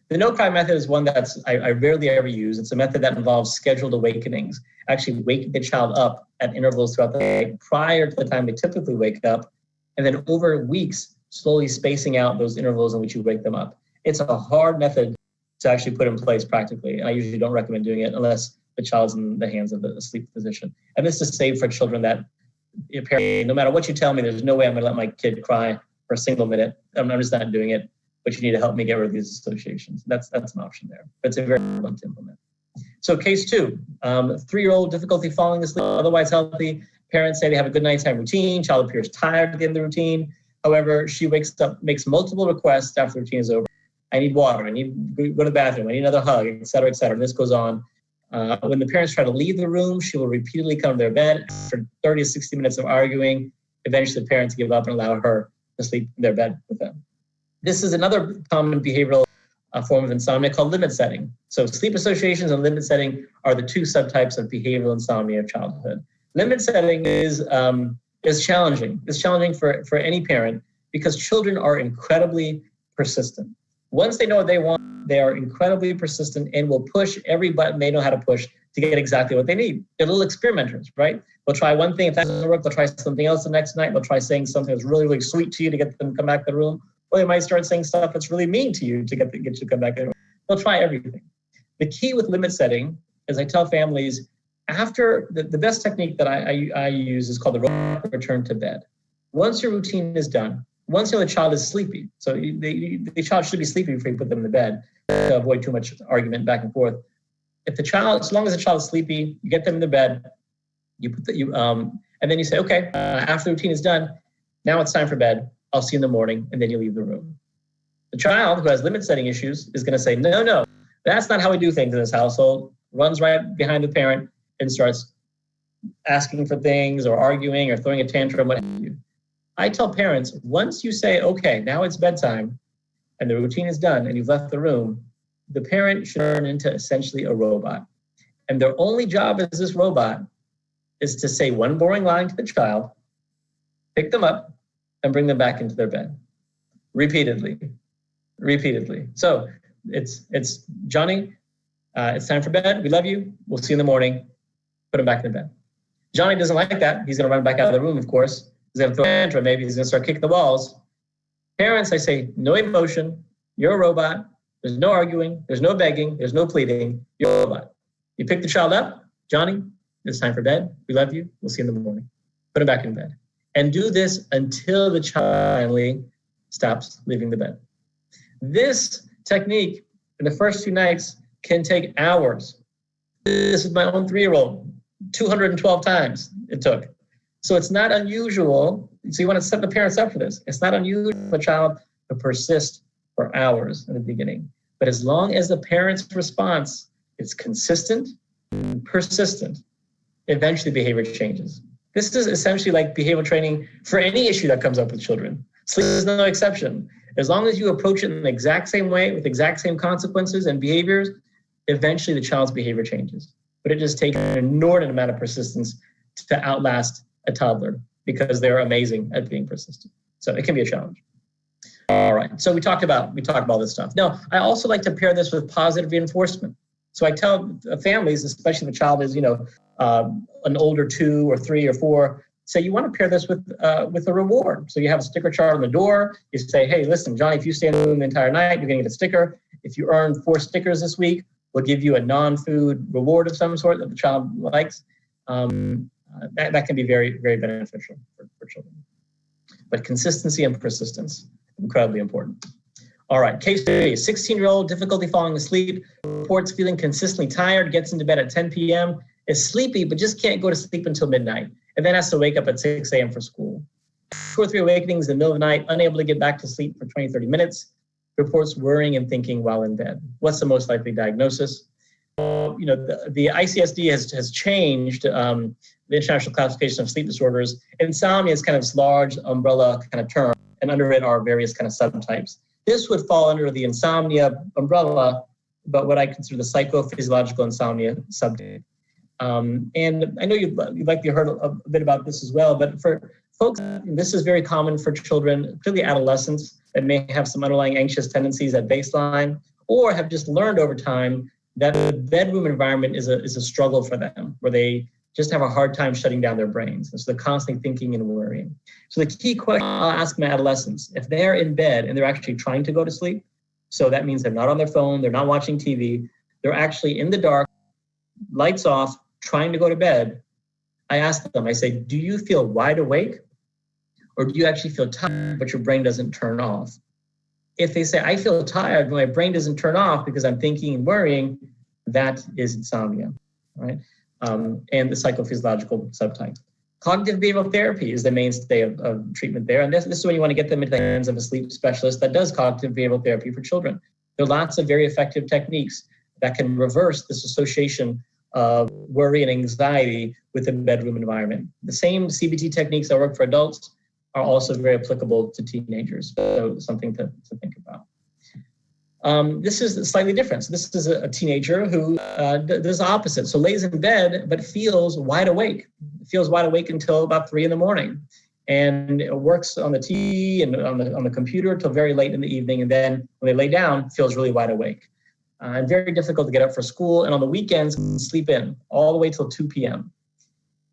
The no-cry method is one that I rarely ever use. It's a method that involves scheduled awakenings, actually waking the child up at intervals throughout the day prior to the time they typically wake up, and then over weeks, slowly spacing out those intervals in which you wake them up. It's a hard method to actually put in place practically, and I usually don't recommend doing it unless the child's in the hands of a sleep physician. And this is saved for children that, apparently, no matter what you tell me, there's no way I'm going to let my kid cry for a single minute. I'm just not doing it, but you need to help me get rid of these associations. That's an option there, but it's a very hard one to implement. So case 2, 3-year-old difficulty falling asleep, otherwise healthy. Parents say they have a good nighttime routine. Child appears tired at the end of the routine. However, she wakes up, makes multiple requests after the routine is over. I need water. I need to go to the bathroom. I need another hug, et cetera, et cetera. And this goes on. When the parents try to leave the room, she will repeatedly come to their bed. After 30 to 60 minutes of arguing, eventually the parents give up and allow her to sleep in their bed with them. This is another common behavioral form of insomnia called limit setting. So sleep associations and limit setting are the two subtypes of behavioral insomnia of childhood. Limit setting is challenging. It's challenging for any parent because children are incredibly persistent. Once they know what they want, they are incredibly persistent and will push every button they know how to push to get exactly what they need. They're little experimenters, right? They'll try one thing. If that doesn't work, they'll try something else the next night. They'll try saying something that's really, really sweet to you to get them to come back to the room. Or they might start saying stuff that's really mean to you to get you to come back to the room. They'll try everything. The key with limit setting is I tell families, after the best technique that I use is called the return to bed. Once your routine is done, once the child is sleepy, so the child should be sleepy before you put them in the bed to avoid too much argument back and forth. If the child, as long as the child is sleepy, you get them in the bed, and then you say, okay, after the routine is done, now it's time for bed. I'll see you in the morning, and then you leave the room. The child who has limit setting issues is going to say, no, that's not how we do things in this household. Runs right behind the parent and starts asking for things or arguing or throwing a tantrum, what have you. I tell parents, once you say, okay, now it's bedtime and the routine is done and you've left the room, the parent should turn into essentially a robot. And their only job as this robot is to say one boring line to the child, pick them up, and bring them back into their bed. Repeatedly. So It's Johnny, it's time for bed. We love you. We'll see you in the morning. Put him back in the bed. Johnny doesn't like that. He's going to run back out of the room, of course. He's going to throw an tantrum. Maybe he's going to start kicking the walls. Parents, I say, no emotion. You're a robot. There's no arguing. There's no begging. There's no pleading. You're a robot. You pick the child up. Johnny, it's time for bed. We love you. We'll see you in the morning. Put him back in bed. And do this until the child finally stops leaving the bed. This technique in the first 2 nights can take hours. This is my own 3-year-old. 212 times it took. So it's not unusual. So you want to set the parents up for this. It's not unusual for a child to persist for hours in the beginning. But as long as the parent's response is consistent and persistent, eventually behavior changes. This is essentially like behavioral training for any issue that comes up with children. Sleep is no exception. As long as you approach it in the exact same way with exact same consequences and behaviors, eventually the child's behavior changes. But it just takes an inordinate amount of persistence to outlast a toddler because they're amazing at being persistent. So it can be a challenge. All right. So we talked about all this stuff. Now, I also like to pair this with positive reinforcement. So I tell families, especially if the child is, an older 2 or 3 or 4, say you want to pair this with a reward. So you have a sticker chart on the door. You say, hey, listen, Johnny, if you stay in the room the entire night, you're going to get a sticker. If you earn 4 stickers this week, we'll give you a non-food reward of some sort that the child likes. That can be very, very beneficial for children. But consistency and persistence, incredibly important. All right, case 3, 16-year-old, difficulty falling asleep, reports feeling consistently tired, gets into bed at 10 p.m., is sleepy, but just can't go to sleep until midnight, and then has to wake up at 6 a.m. for school. 2 or 3 awakenings in the middle of the night, unable to get back to sleep for 20, 30 minutes, reports worrying and thinking while in bed. What's the most likely diagnosis? The ICSD has changed the International Classification of Sleep Disorders. Insomnia is kind of this large umbrella kind of term, and under it are various kind of subtypes. This would fall under the insomnia umbrella, but what I consider the psychophysiological insomnia subtype. And I know you'd likely heard a bit about this as well, but for folks, this is very common for children, particularly adolescents, that may have some underlying anxious tendencies at baseline, or have just learned over time that the bedroom environment is a struggle for them, where they just have a hard time shutting down their brains. And so they're constantly thinking and worrying. So the key question I'll ask my adolescents, if they're in bed and they're actually trying to go to sleep, so that means they're not on their phone, they're not watching TV, they're actually in the dark, lights off, trying to go to bed, I ask them, I say, do you feel wide awake? Or do you actually feel tired, but your brain doesn't turn off? If they say, I feel tired, but my brain doesn't turn off because I'm thinking and worrying, that is insomnia, right? And the psychophysiological subtype. Cognitive behavioral therapy is the mainstay of treatment there. And this is when you want to get them into the hands of a sleep specialist that does cognitive behavioral therapy for children. There are lots of very effective techniques that can reverse this association of worry and anxiety with the bedroom environment. The same CBT techniques that work for adults are also very applicable to teenagers. So something to think about. This is slightly different. So this is a teenager who does the opposite. So lays in bed, but feels wide awake. Feels wide awake until about 3 a.m. and works on the TV and on the computer till very late in the evening. And then when they lay down, feels really wide awake. And very difficult to get up for school. And on the weekends, sleep in all the way till 2 p.m.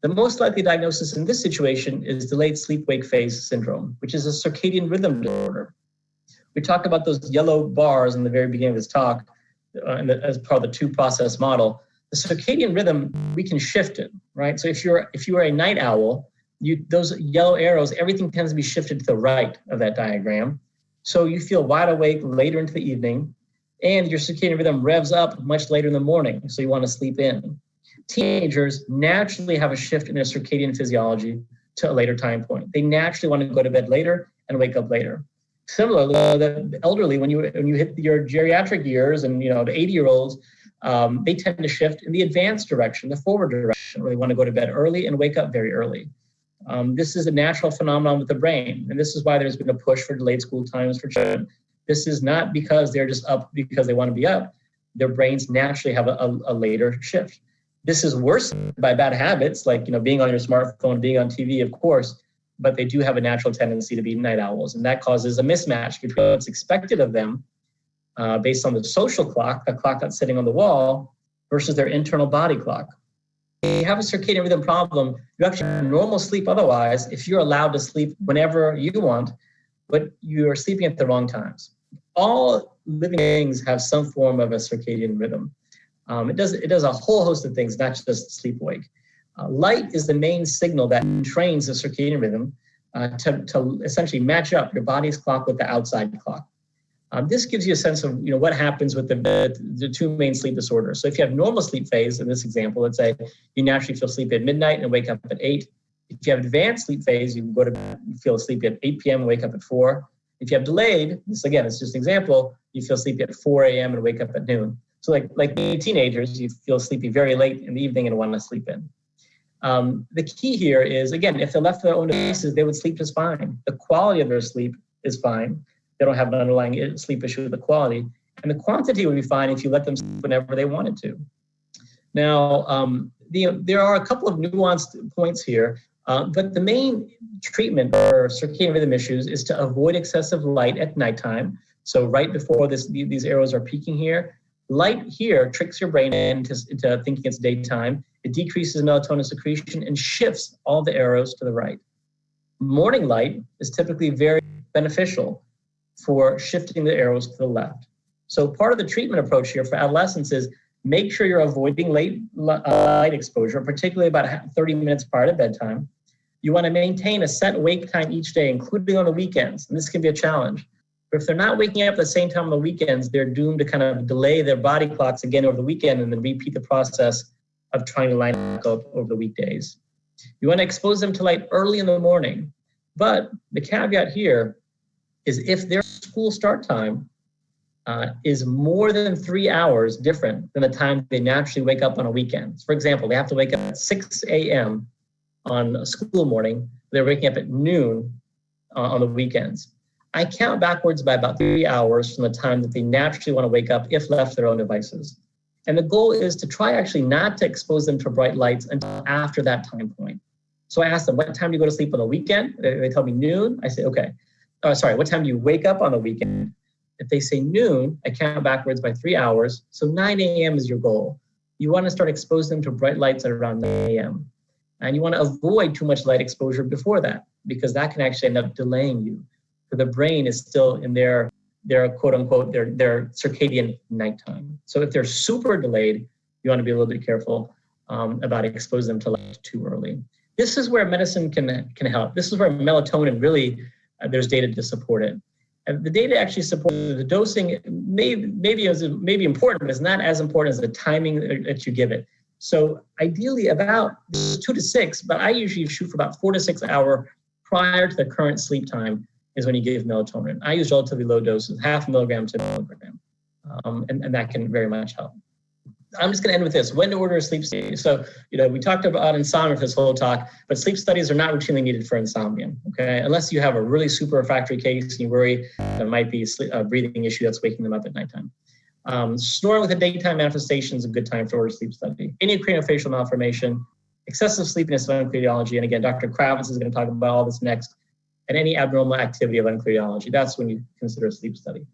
The most likely diagnosis in this situation is delayed sleep-wake phase syndrome, which is a circadian rhythm disorder. We talked about those yellow bars in the very beginning of this talk as part of the 2-process model. The circadian rhythm, we can shift it, right? So if you are a night owl, those yellow arrows, everything tends to be shifted to the right of that diagram. So you feel wide awake later into the evening, and your circadian rhythm revs up much later in the morning, so you want to sleep in. Teenagers naturally have a shift in their circadian physiology to a later time point. They naturally want to go to bed later and wake up later. Similarly, the elderly, when you hit your geriatric years and the 80-year-olds, they tend to shift in the advanced direction, the forward direction, where they want to go to bed early and wake up very early. This is a natural phenomenon with the brain, and this is why there's been a push for delayed school times for children. This is not because they're just up because they want to be up. Their brains naturally have a later shift. This is worse by bad habits, like being on your smartphone, being on TV, of course, but they do have a natural tendency to be night owls, and that causes a mismatch between what's expected of them based on the social clock, the clock that's sitting on the wall, versus their internal body clock. If you have a circadian rhythm problem, you actually have normal sleep otherwise if you're allowed to sleep whenever you want, but you are sleeping at the wrong times. All living beings have some form of a circadian rhythm. It does a whole host of things, not just sleep-wake. Light is the main signal that trains the circadian rhythm to essentially match up your body's clock with the outside clock. This gives you a sense of what happens with the two main sleep disorders. So if you have normal sleep phase, in this example, let's say you naturally feel sleepy at midnight and wake up at 8. If you have advanced sleep phase, you can go to bed, you feel sleepy at 8 p.m. and wake up at 4. If you have delayed, this again, it's just an example, you feel sleepy at 4 a.m. and wake up at noon. So like teenagers, you feel sleepy very late in the evening and want to sleep in. The key here is, again, if they're left to their own devices, they would sleep just fine. The quality of their sleep is fine. They don't have an underlying sleep issue with the quality. And the quantity would be fine if you let them sleep whenever they wanted to. Now, there are a couple of nuanced points here, but the main treatment for circadian rhythm issues is to avoid excessive light at nighttime. So right before these arrows are peaking here, light here tricks your brain into thinking it's daytime. It decreases melatonin secretion and shifts all the arrows to the right. Morning light is typically very beneficial for shifting the arrows to the left. So part of the treatment approach here for adolescents is make sure you're avoiding late light exposure, particularly about 30 minutes prior to bedtime. You want to maintain a set wake time each day, including on the weekends, and this can be a challenge. But if they're not waking up at the same time on the weekends, they're doomed to kind of delay their body clocks again over the weekend and then repeat the process of trying to line up over the weekdays. You want to expose them to light early in the morning, but the caveat here is if their school start time is more than 3 hours different than the time they naturally wake up on a weekend. For example, they have to wake up at 6 a.m. on a school morning. They're waking up at noon on the weekends. I count backwards by about 3 hours from the time that they naturally want to wake up if left to their own devices. And the goal is to try actually not to expose them to bright lights until after that time point. So I ask them, what time do you go to sleep on the weekend? They tell me noon. I say, okay. What time do you wake up on the weekend? If they say noon, I count backwards by 3 hours. So 9 a.m. is your goal. You want to start exposing them to bright lights at around 9 a.m. And you want to avoid too much light exposure before that, because that can actually end up delaying you. So the brain is still in their quote unquote, their circadian nighttime. So if they're super delayed, you want to be a little bit careful about exposing them to light too early. This is where medicine can help. This is where melatonin really, there's data to support it. And the data actually supports the dosing may be important, but it's not as important as the timing that you give it. So ideally about 2 to 6, but I usually shoot for about 4 to 6 hours prior to the current sleep time is when you give melatonin. I use relatively low doses, 0.5 milligram to 1 milligram, and that can very much help. I'm just going to end with this. When to order a sleep study. So, we talked about insomnia for this whole talk, but sleep studies are not routinely needed for insomnia, okay? Unless you have a really super refractory case and you worry there might be a breathing issue that's waking them up at nighttime. Snoring with a daytime manifestation is a good time to order a sleep study. Any craniofacial malformation, excessive sleepiness of unclearology, and again, Dr. Kravitz is going to talk about all this next, and any abnormal activity of unclearology. That's when you consider a sleep study.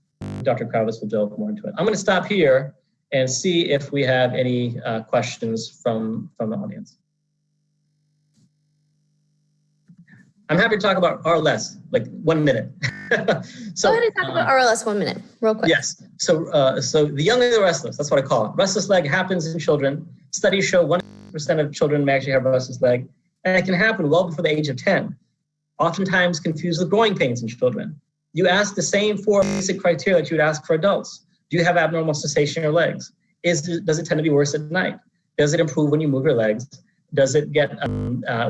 Dr. Kravitz will delve more into it. I'm going to stop here and see if we have any questions from the audience. I'm happy to talk about RLS, like 1 minute. So, go ahead and talk about RLS 1 minute, real quick. Yes. So the young and the restless, that's what I call it. Restless leg happens in children. Studies show 1% of children may actually have restless leg, and it can happen well before the age of 10. Oftentimes confused with growing pains in children. You ask the same 4 basic criteria that you would ask for adults. Do you have abnormal sensation in your legs? Does it tend to be worse at night? Does it improve when you move your legs? Does it get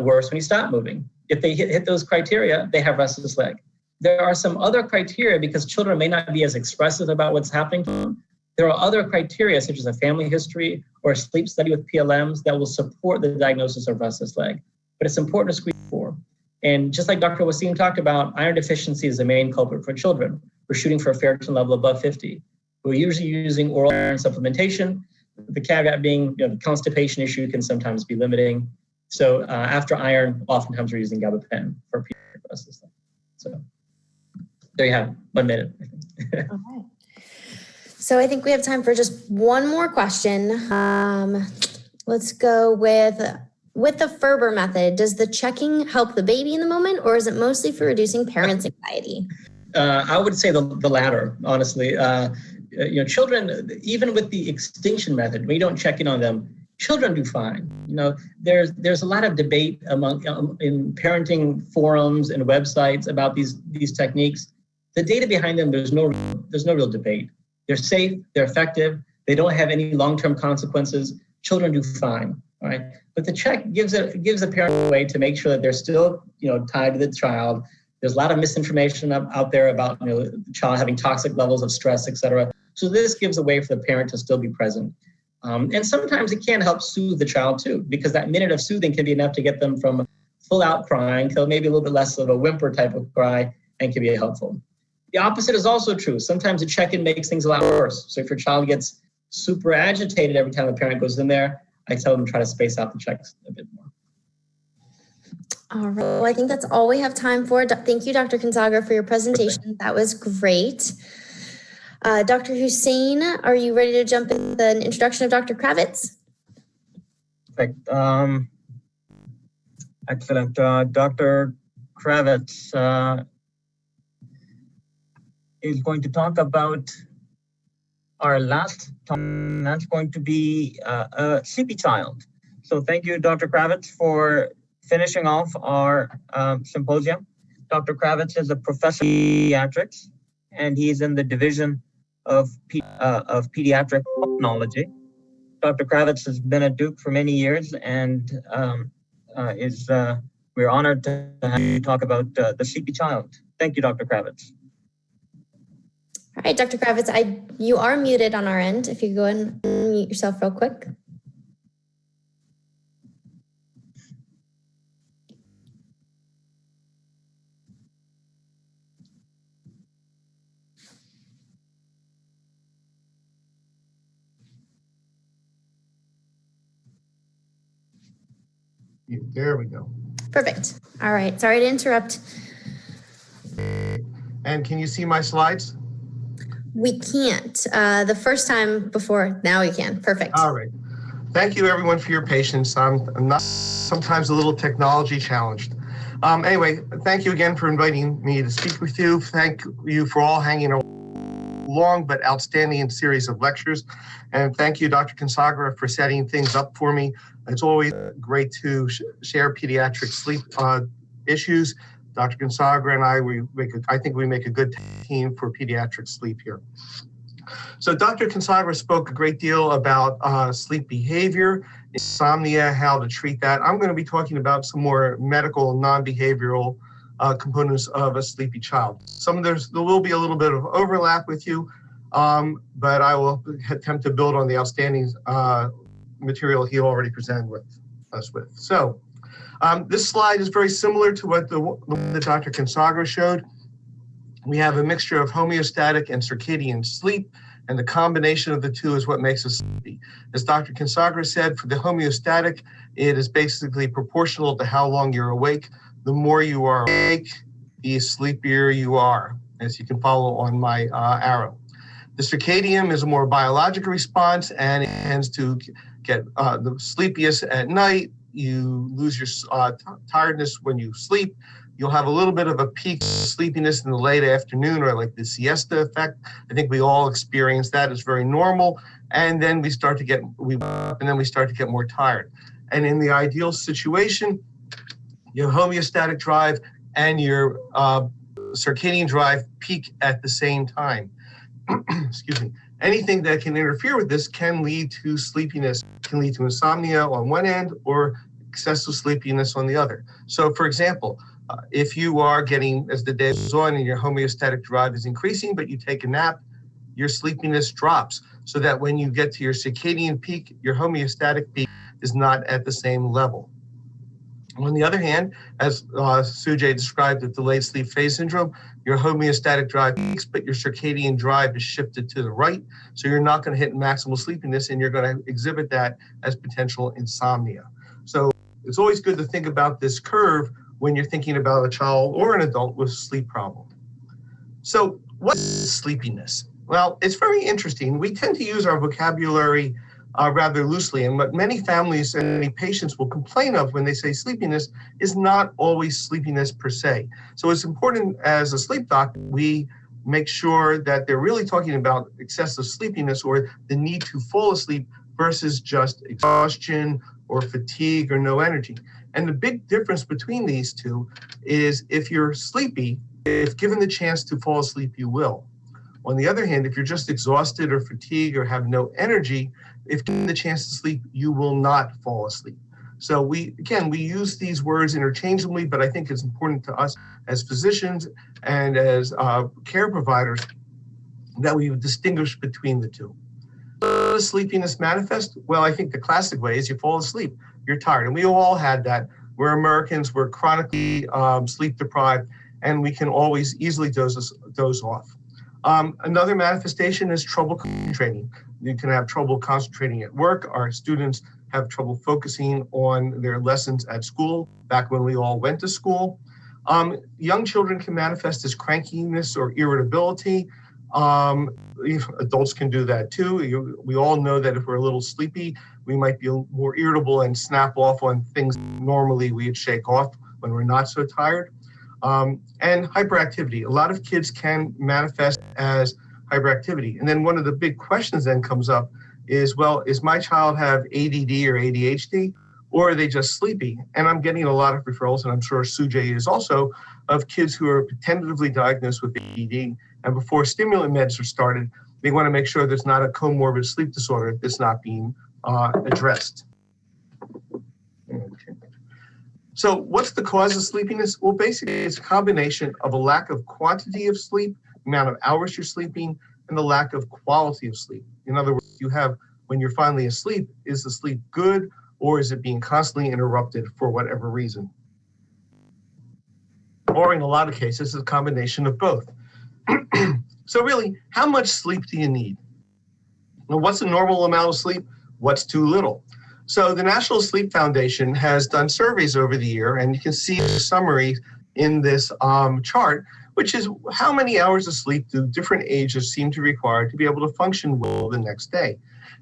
worse when you stop moving? If they hit those criteria, they have restless leg. There are some other criteria because children may not be as expressive about what's happening to them. There are other criteria such as a family history or a sleep study with PLMs that will support the diagnosis of restless leg. But it's important to screen for. And just like Dr. Wasim talked about, iron deficiency is the main culprit for children. We're shooting for a ferritin level above 50. We're usually using oral iron supplementation. The caveat being, the constipation issue can sometimes be limiting. So after iron, oftentimes we're using gabapentin for pediatric restless leg. So there you have it, 1 minute. All right. So I think we have time for just one more question. Let's go with the Ferber method. Does the checking help the baby in the moment, or is it mostly for reducing parents' anxiety? I would say the latter, honestly. Children, even with the extinction method, we don't check in on them. Children do fine. There's a lot of debate in parenting forums and websites about these techniques. The data behind them, there's no real debate. They're safe, they're effective, they don't have any long-term consequences. Children do fine, all right? But the check gives a parent a way to make sure that they're still, tied to the child. There's a lot of misinformation out there about, the child having toxic levels of stress, et cetera. So this gives a way for the parent to still be present. And sometimes it can help soothe the child too, because that minute of soothing can be enough to get them from full out crying to maybe a little bit less of a whimper type of cry, and can be helpful. The opposite is also true. Sometimes a check-in makes things a lot worse. So if your child gets super agitated every time the parent goes in there, I tell them to try to space out the checks a bit more. All right. Well, I think that's all we have time for. Thank you, Dr. Consagra, for your presentation. That was great. Dr. Hussein, are you ready to jump into the introduction of Dr. Kravitz? Perfect. Excellent. Dr. Kravitz is going to talk about our last talk, and that's going to be a sleepy child. So thank you, Dr. Kravitz, for finishing off our symposium. Dr. Kravitz is a professor of pediatrics, and he's in the division of pediatric pulmonology. Dr. Kravitz has been at Duke for many years, and we're honored to have you talk about the sleepy child. Thank you, Dr. Kravitz. All right, Dr. Kravitz, you are muted on our end. If you could go and mute yourself real quick. There we go. Perfect. All right. Sorry to interrupt. And can you see my slides? We can't. The first time before, now we can. Perfect. All right. Thank you, everyone, for your patience. I'm not sometimes a little technology challenged. Anyway, thank you again for inviting me to speak with you. Thank you for all hanging a long but outstanding series of lectures. And thank you, Dr. Consagra, for setting things up for me. It's always great to share pediatric sleep issues. Dr. Consagra and I think we make a good team for pediatric sleep here. So Dr. Consagra spoke a great deal about sleep behavior, insomnia, how to treat that. I'm going to be talking about some more medical, non-behavioral components of a sleepy child. There will be a little bit of overlap with you, but I will attempt to build on the outstanding material he already presented us with. So this slide is very similar to what the one that Dr. Consagra showed. We have a mixture of homeostatic and circadian sleep, and the combination of the two is what makes us sleepy. As Dr. Consagra said, for the homeostatic, it is basically proportional to how long you're awake. The more you are awake, the sleepier you are, as you can follow on my arrow. The circadian is a more biological response, and it tends to get the sleepiest at night. You lose your tiredness when you sleep. You'll have a little bit of a peak of sleepiness in the late afternoon, or like the siesta effect. I think we all experience that. It's very normal. And then we start to get more tired. And in the ideal situation, your homeostatic drive and your circadian drive peak at the same time. Excuse me. Anything that can interfere with this can lead to sleepiness, can lead to insomnia on one end or excessive sleepiness on the other. So for example, if you are getting, as the day goes on and your homeostatic drive is increasing, but you take a nap, your sleepiness drops, so that when you get to your circadian peak, your homeostatic peak is not at the same level. On the other hand, as Sujay described with delayed sleep phase syndrome, your homeostatic drive peaks, but your circadian drive is shifted to the right, so you're not going to hit maximal sleepiness, and you're going to exhibit that as potential insomnia. So it's always good to think about this curve when you're thinking about a child or an adult with a sleep problem. So what is sleepiness? Well, it's very interesting. We tend to use our vocabulary rather loosely, and what many families and many patients will complain of when they say sleepiness is not always sleepiness per se. So it's important as a sleep doc, we make sure that they're really talking about excessive sleepiness or the need to fall asleep versus just exhaustion or fatigue or no energy. And the big difference between these two is if you're sleepy, if given the chance to fall asleep, you will. On the other hand, if you're just exhausted or fatigued or have no energy, if given the chance to sleep, you will not fall asleep. So we use these words interchangeably, but I think it's important to us as physicians and as care providers that we distinguish between the two. How does sleepiness manifest? Well, I think the classic way is you fall asleep, you're tired. And we all had that. We're Americans, we're chronically sleep deprived, and we can always easily doze off. Another manifestation is trouble concentrating. You can have trouble concentrating at work. Our students have trouble focusing on their lessons at school, back when we all went to school. Young children can manifest as crankiness or irritability. Adults can do that too. We all know that if we're a little sleepy, we might be more irritable and snap off on things normally we'd shake off when we're not so tired. And hyperactivity. A lot of kids can manifest as hyperactivity. And then one of the big questions then comes up is, well, is my child have ADD or ADHD, or are they just sleepy? And I'm getting a lot of referrals, and I'm sure Sujay is also, of kids who are tentatively diagnosed with ADD. And before stimulant meds are started, they want to make sure there's not a comorbid sleep disorder that's not being addressed. Okay. So what's the cause of sleepiness? Well, basically, it's a combination of a lack of quantity of sleep, amount of hours you're sleeping, and the lack of quality of sleep. In other words, you have, when you're finally asleep, is the sleep good, or is it being constantly interrupted for whatever reason? Or in a lot of cases, it's a combination of both. So really, how much sleep do you need? Well, what's a normal amount of sleep? What's too little? So the National Sleep Foundation has done surveys over the year, and you can see the summary in this chart, which is how many hours of sleep do different ages seem to require to be able to function well the next day.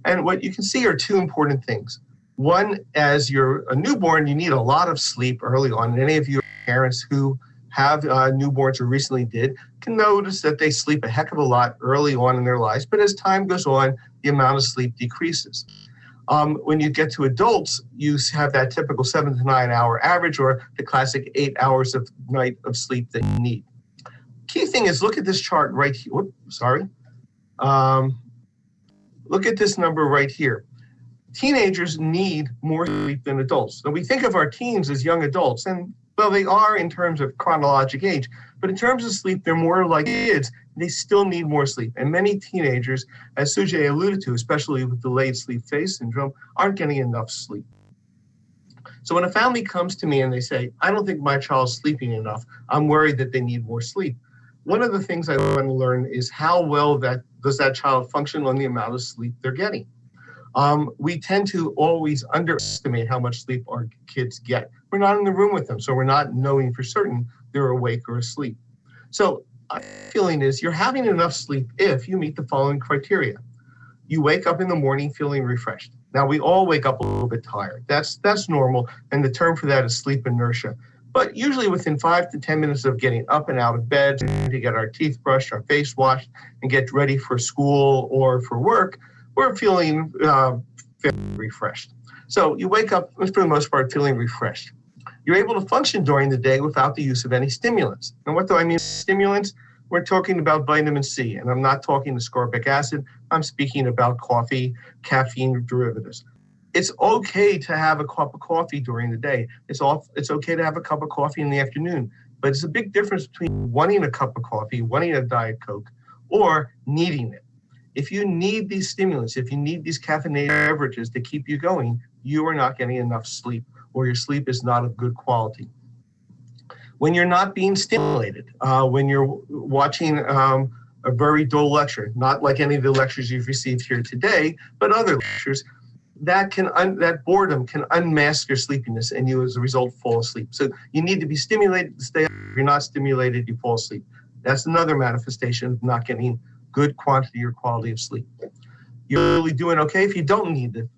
And what you can see are two important things. One, as you're a newborn, you need a lot of sleep early on. And any of you parents who have newborns or recently did can notice that they sleep a heck of a lot early on in their lives, but as time goes on, the amount of sleep decreases. When you get to adults, you have that typical 7 to 9 hour average, or the classic 8 hours of night of sleep that you need. Key thing is, look at this chart right here. Whoops, sorry. Look at this number right here. Teenagers need more sleep than adults. So we think of our teens as young adults, and well, they are in terms of chronologic age, but in terms of sleep, they're more like kids. They still need more sleep. And many teenagers, as Sujay alluded to, especially with delayed sleep phase syndrome, aren't getting enough sleep. So when a family comes to me and they say, I don't think my child's sleeping enough, I'm worried that they need more sleep. One of the things I want to learn is how well does that child function on the amount of sleep they're getting. We tend to always underestimate how much sleep our kids get. We're not in the room with them, so we're not knowing for certain they're awake or asleep. So my feeling is you're having enough sleep if you meet the following criteria. You wake up in the morning feeling refreshed. Now, we all wake up a little bit tired. That's normal, and the term for that is sleep inertia. But usually within 5 to 10 minutes of getting up and out of bed to get our teeth brushed, our face washed, and get ready for school or for work, we're feeling refreshed. So you wake up, for the most part, feeling refreshed. You're able to function during the day without the use of any stimulants. And what do I mean stimulants? We're talking about vitamin C, and I'm not talking ascorbic acid. I'm speaking about coffee, caffeine derivatives. It's okay to have a cup of coffee during the day. It's okay to have a cup of coffee in the afternoon. But it's a big difference between wanting a cup of coffee, wanting a Diet Coke, or needing it. If you need these stimulants, if you need these caffeinated beverages to keep you going, you are not getting enough sleep, or your sleep is not of good quality. When you're not being stimulated, when you're watching a very dull lecture, not like any of the lectures you've received here today, but other lectures, that boredom can unmask your sleepiness, and you, as a result, fall asleep. So you need to be stimulated to stay up. If you're not stimulated, you fall asleep. That's another manifestation of not getting good quantity or quality of sleep. You're really doing okay if you don't need it,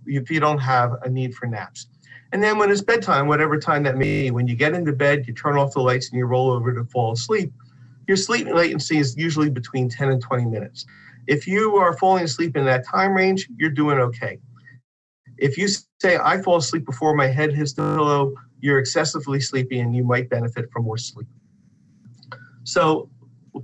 if you don't have a need for naps. And then when it's bedtime, whatever time that may be, when you get into bed, you turn off the lights and you roll over to fall asleep, your sleep latency is usually between 10 and 20 minutes. If you are falling asleep in that time range, you're doing okay. If you say, I fall asleep before my head hits the pillow, you're excessively sleepy and you might benefit from more sleep. So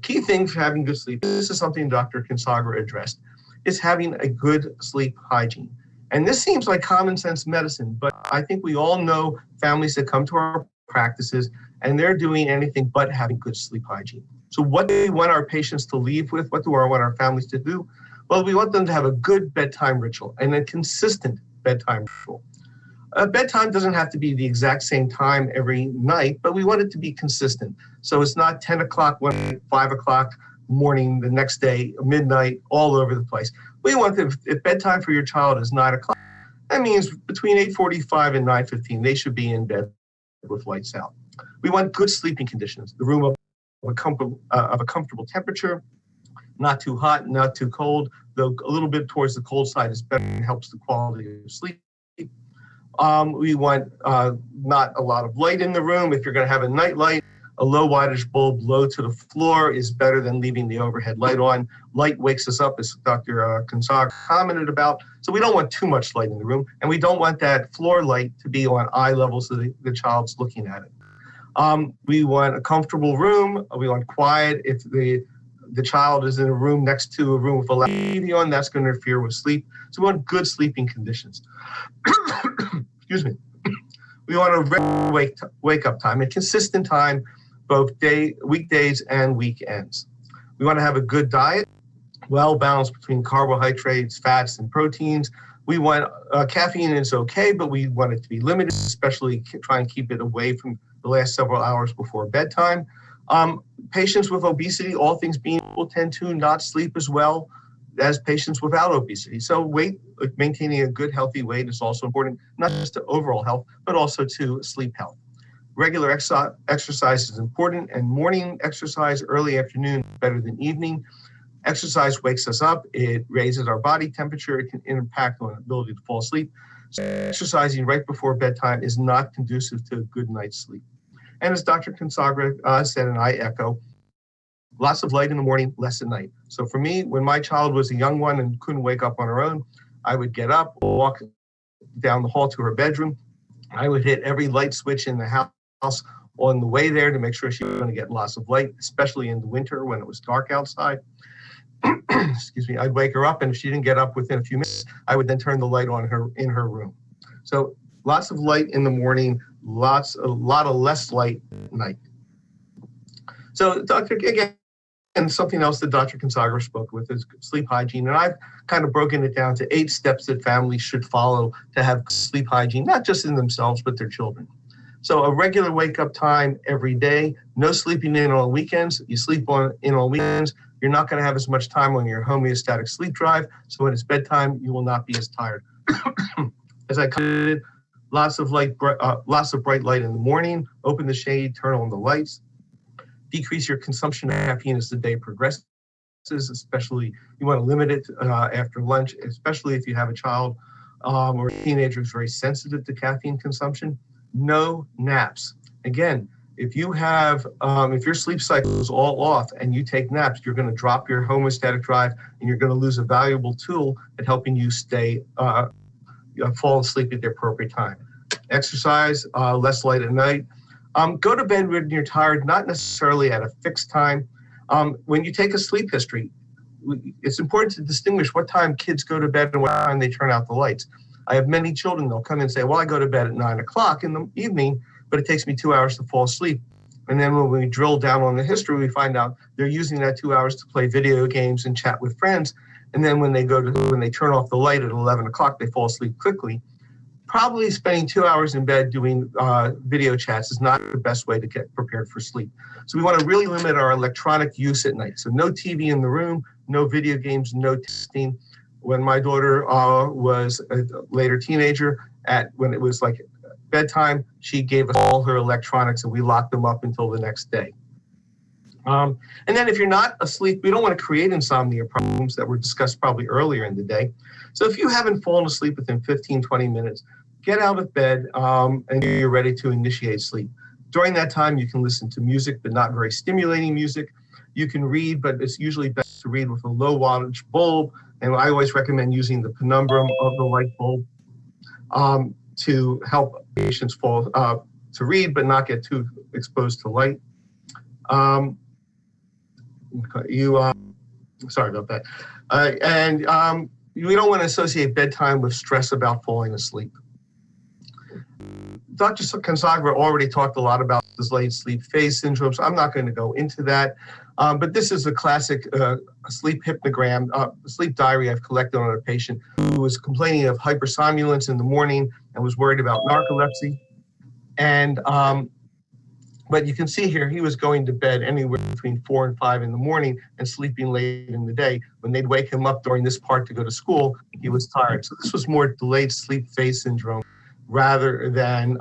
key thing for having good sleep, this is something Dr. Consagra addressed, is having a good sleep hygiene. And this seems like common sense medicine, but I think we all know families that come to our practices and they're doing anything but having good sleep hygiene. So what do we want our patients to leave with? What do we want our families to do? Well, we want them to have a good bedtime ritual and a consistent bedtime ritual. Bedtime doesn't have to be the exact same time every night, but we want it to be consistent. So it's not 10 o'clock one night, 5 o'clock morning the next day, midnight, all over the place. We want them, if bedtime for your child is 9 o'clock, that means between 8:45 and 9:15, they should be in bed with lights out. We want good sleeping conditions, the room of a comfortable temperature, not too hot, not too cold, though a little bit towards the cold side is better and helps the quality of sleep. We want not a lot of light in the room. If you're going to have a night light, a low wattage bulb low to the floor is better than leaving the overhead light on. Light wakes us up, as Dr. Consagra commented about, so we don't want too much light in the room, and we don't want that floor light to be on eye level so the child's looking at it. We want a comfortable room. We want quiet. If the child is in a room next to a room with a loud TV on, that's going to interfere with sleep. So we want good sleeping conditions. Excuse me. We want a regular wake up time, a consistent time, both weekdays and weekends. We want to have a good diet, well balanced between carbohydrates, fats, and proteins. We want caffeine is okay, but we want it to be limited, especially try and keep it away from the last several hours before bedtime. Patients with obesity, all things being equal, tend to not sleep as well as patients without obesity. So maintaining a good, healthy weight is also important, not just to overall health, but also to sleep health. Regular exercise is important, and morning exercise, early afternoon, better than evening. Exercise wakes us up, it raises our body temperature, it can impact on ability to fall asleep. So exercising right before bedtime is not conducive to a good night's sleep. And as Dr. Consagra said, and I echo, lots of light in the morning, less at night. So for me, when my child was a young one and couldn't wake up on her own, I would get up, walk down the hall to her bedroom. I would hit every light switch in the house on the way there to make sure she was going to get lots of light, especially in the winter when it was dark outside. Excuse me, I'd wake her up, and if she didn't get up within a few minutes, I would then turn the light on her in her room. So lots of light in the morning, a lot of less light at night. So and something else that Dr. Consagra spoke with is sleep hygiene. And I've kind of broken it down to 8 steps that families should follow to have sleep hygiene, not just in themselves, but their children. So a regular wake-up time every day, no sleeping in on weekends. You sleep in on weekends, you're not going to have as much time on your homeostatic sleep drive. So when it's bedtime, you will not be as tired. As I commented, lots of bright light in the morning, open the shade, turn on the lights. Decrease your consumption of caffeine as the day progresses, especially you want to limit it after lunch, especially if you have a child or a teenager who's very sensitive to caffeine consumption. No naps. Again, if you have, if your sleep cycle is all off and you take naps, you're going to drop your homeostatic drive and you're going to lose a valuable tool at helping you stay, fall asleep at the appropriate time. Exercise, less light at night. Go to bed when you're tired, not necessarily at a fixed time. When you take a sleep history, it's important to distinguish what time kids go to bed and what time they turn out the lights. I have many children, they'll come in and say, well, I go to bed at 9 o'clock in the evening, but it takes me 2 hours to fall asleep. And then when we drill down on the history, we find out they're using that 2 hours to play video games and chat with friends. And then when they turn off the light at 11 o'clock, they fall asleep quickly. Probably spending 2 hours in bed doing video chats is not the best way to get prepared for sleep. So we want to really limit our electronic use at night. So no TV in the room, no video games, no texting. When my daughter was a later teenager, when it was like bedtime, she gave us all her electronics and we locked them up until the next day. And then if you're not asleep, we don't want to create insomnia problems that were discussed probably earlier in the day. So if you haven't fallen asleep within 15, 20 minutes, get out of bed and you're ready to initiate sleep. During that time, you can listen to music, but not very stimulating music. You can read, but it's usually best to read with a low wattage bulb. And I always recommend using the penumbrum of the light bulb to help patients fall to read, but not get too exposed to light. Sorry about that. We don't want to associate bedtime with stress about falling asleep. Dr. Consagra already talked a lot about this late sleep phase syndrome, so I'm not going to go into that. But this is a classic sleep hypnogram, sleep diary I've collected on a patient who was complaining of hypersomnolence in the morning and was worried about narcolepsy. And but you can see here, he was going to bed anywhere between 4 and 5 in the morning and sleeping late in the day. When they'd wake him up during this part to go to school, he was tired. So this was more delayed sleep phase syndrome rather than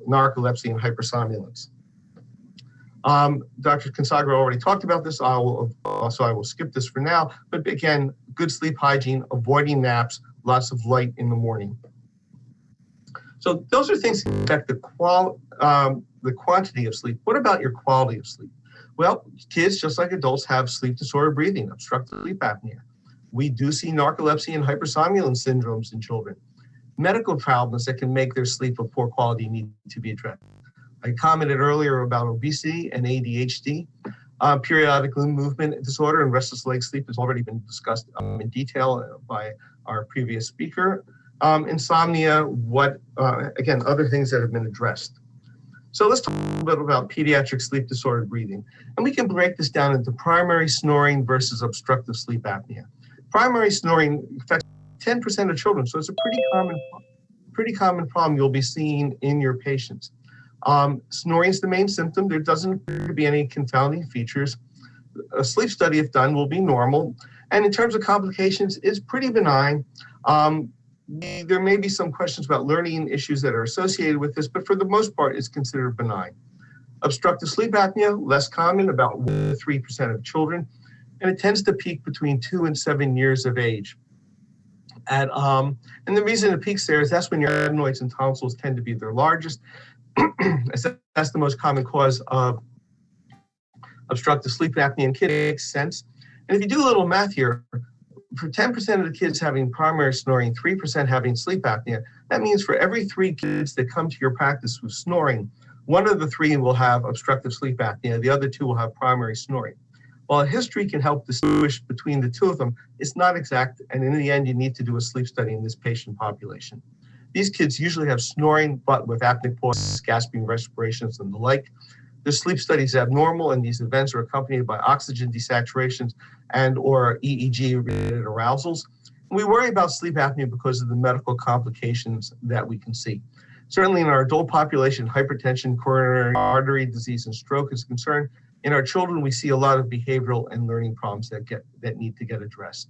narcolepsy and hypersomnolence. Dr. Consagra already talked about this, so I will skip this for now. But again, good sleep hygiene, avoiding naps, lots of light in the morning. So those are things that affect the quantity of sleep. What about your quality of sleep? Well, kids, just like adults, have sleep disorder breathing, obstructive sleep apnea. We do see narcolepsy and hypersomnolence syndromes in children. Medical problems that can make their sleep of poor quality need to be addressed. I commented earlier about obesity and ADHD. Periodic limb movement disorder and restless leg sleep has already been discussed in detail by our previous speaker. Insomnia, again, other things that have been addressed. So let's talk a little bit about pediatric sleep disorder breathing. And we can break this down into primary snoring versus obstructive sleep apnea. Primary snoring affects 10% of children, so it's a pretty common problem you'll be seeing in your patients. Snoring is the main symptom. There doesn't appear to be any confounding features. A sleep study, if done, will be normal. And in terms of complications, it's pretty benign. There may be some questions about learning issues that are associated with this, but for the most part, it's considered benign. Obstructive sleep apnea, less common, about 1 to 3% of children, and it tends to peak between 2 and 7 years of age. And the reason it peaks there is that's when your adenoids and tonsils tend to be their largest. That's the most common cause of obstructive sleep apnea in kids. It makes sense. And if you do a little math here, for 10% of the kids having primary snoring, 3% having sleep apnea, that means for every 3 kids that come to your practice with snoring, 1 of the 3 will have obstructive sleep apnea, the other 2 will have primary snoring. While history can help distinguish between the 2 of them, it's not exact, and in the end, you need to do a sleep study in this patient population. These kids usually have snoring, but with apneic pauses, gasping respirations, and the like. The sleep study is abnormal, and these events are accompanied by oxygen desaturations and or EEG-related arousals. And we worry about sleep apnea because of the medical complications that we can see. Certainly in our adult population, hypertension, coronary artery disease, and stroke is concerned. In our children, we see a lot of behavioral and learning problems that need to get addressed.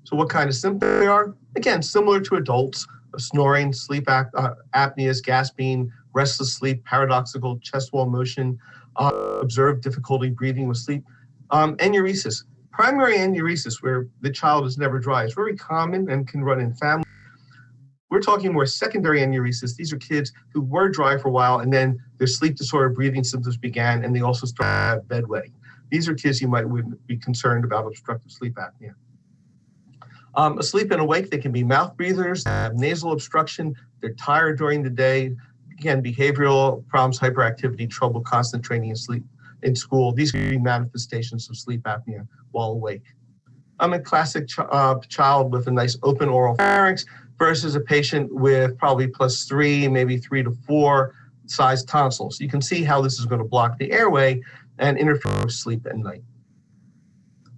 So what kind of symptoms they are? Again, similar to adults, snoring, sleep apneas, gasping, restless sleep, paradoxical chest wall motion, observed difficulty breathing with sleep, enuresis. Primary enuresis, where the child is never dry, is very common and can run in families. We're talking more secondary enuresis. These are kids who were dry for a while, and then their sleep disorder breathing symptoms began, and they also started to have bedwetting. These are kids you might be concerned about obstructive sleep apnea. Asleep and awake, they can be mouth breathers, they have nasal obstruction, they're tired during the day. Again, behavioral problems, hyperactivity, trouble concentrating in school. These can be manifestations of sleep apnea while awake. I'm a classic child with a nice open oral pharynx versus a patient with probably +3, maybe 3 to 4 size tonsils. You can see how this is going to block the airway and interfere with sleep at night.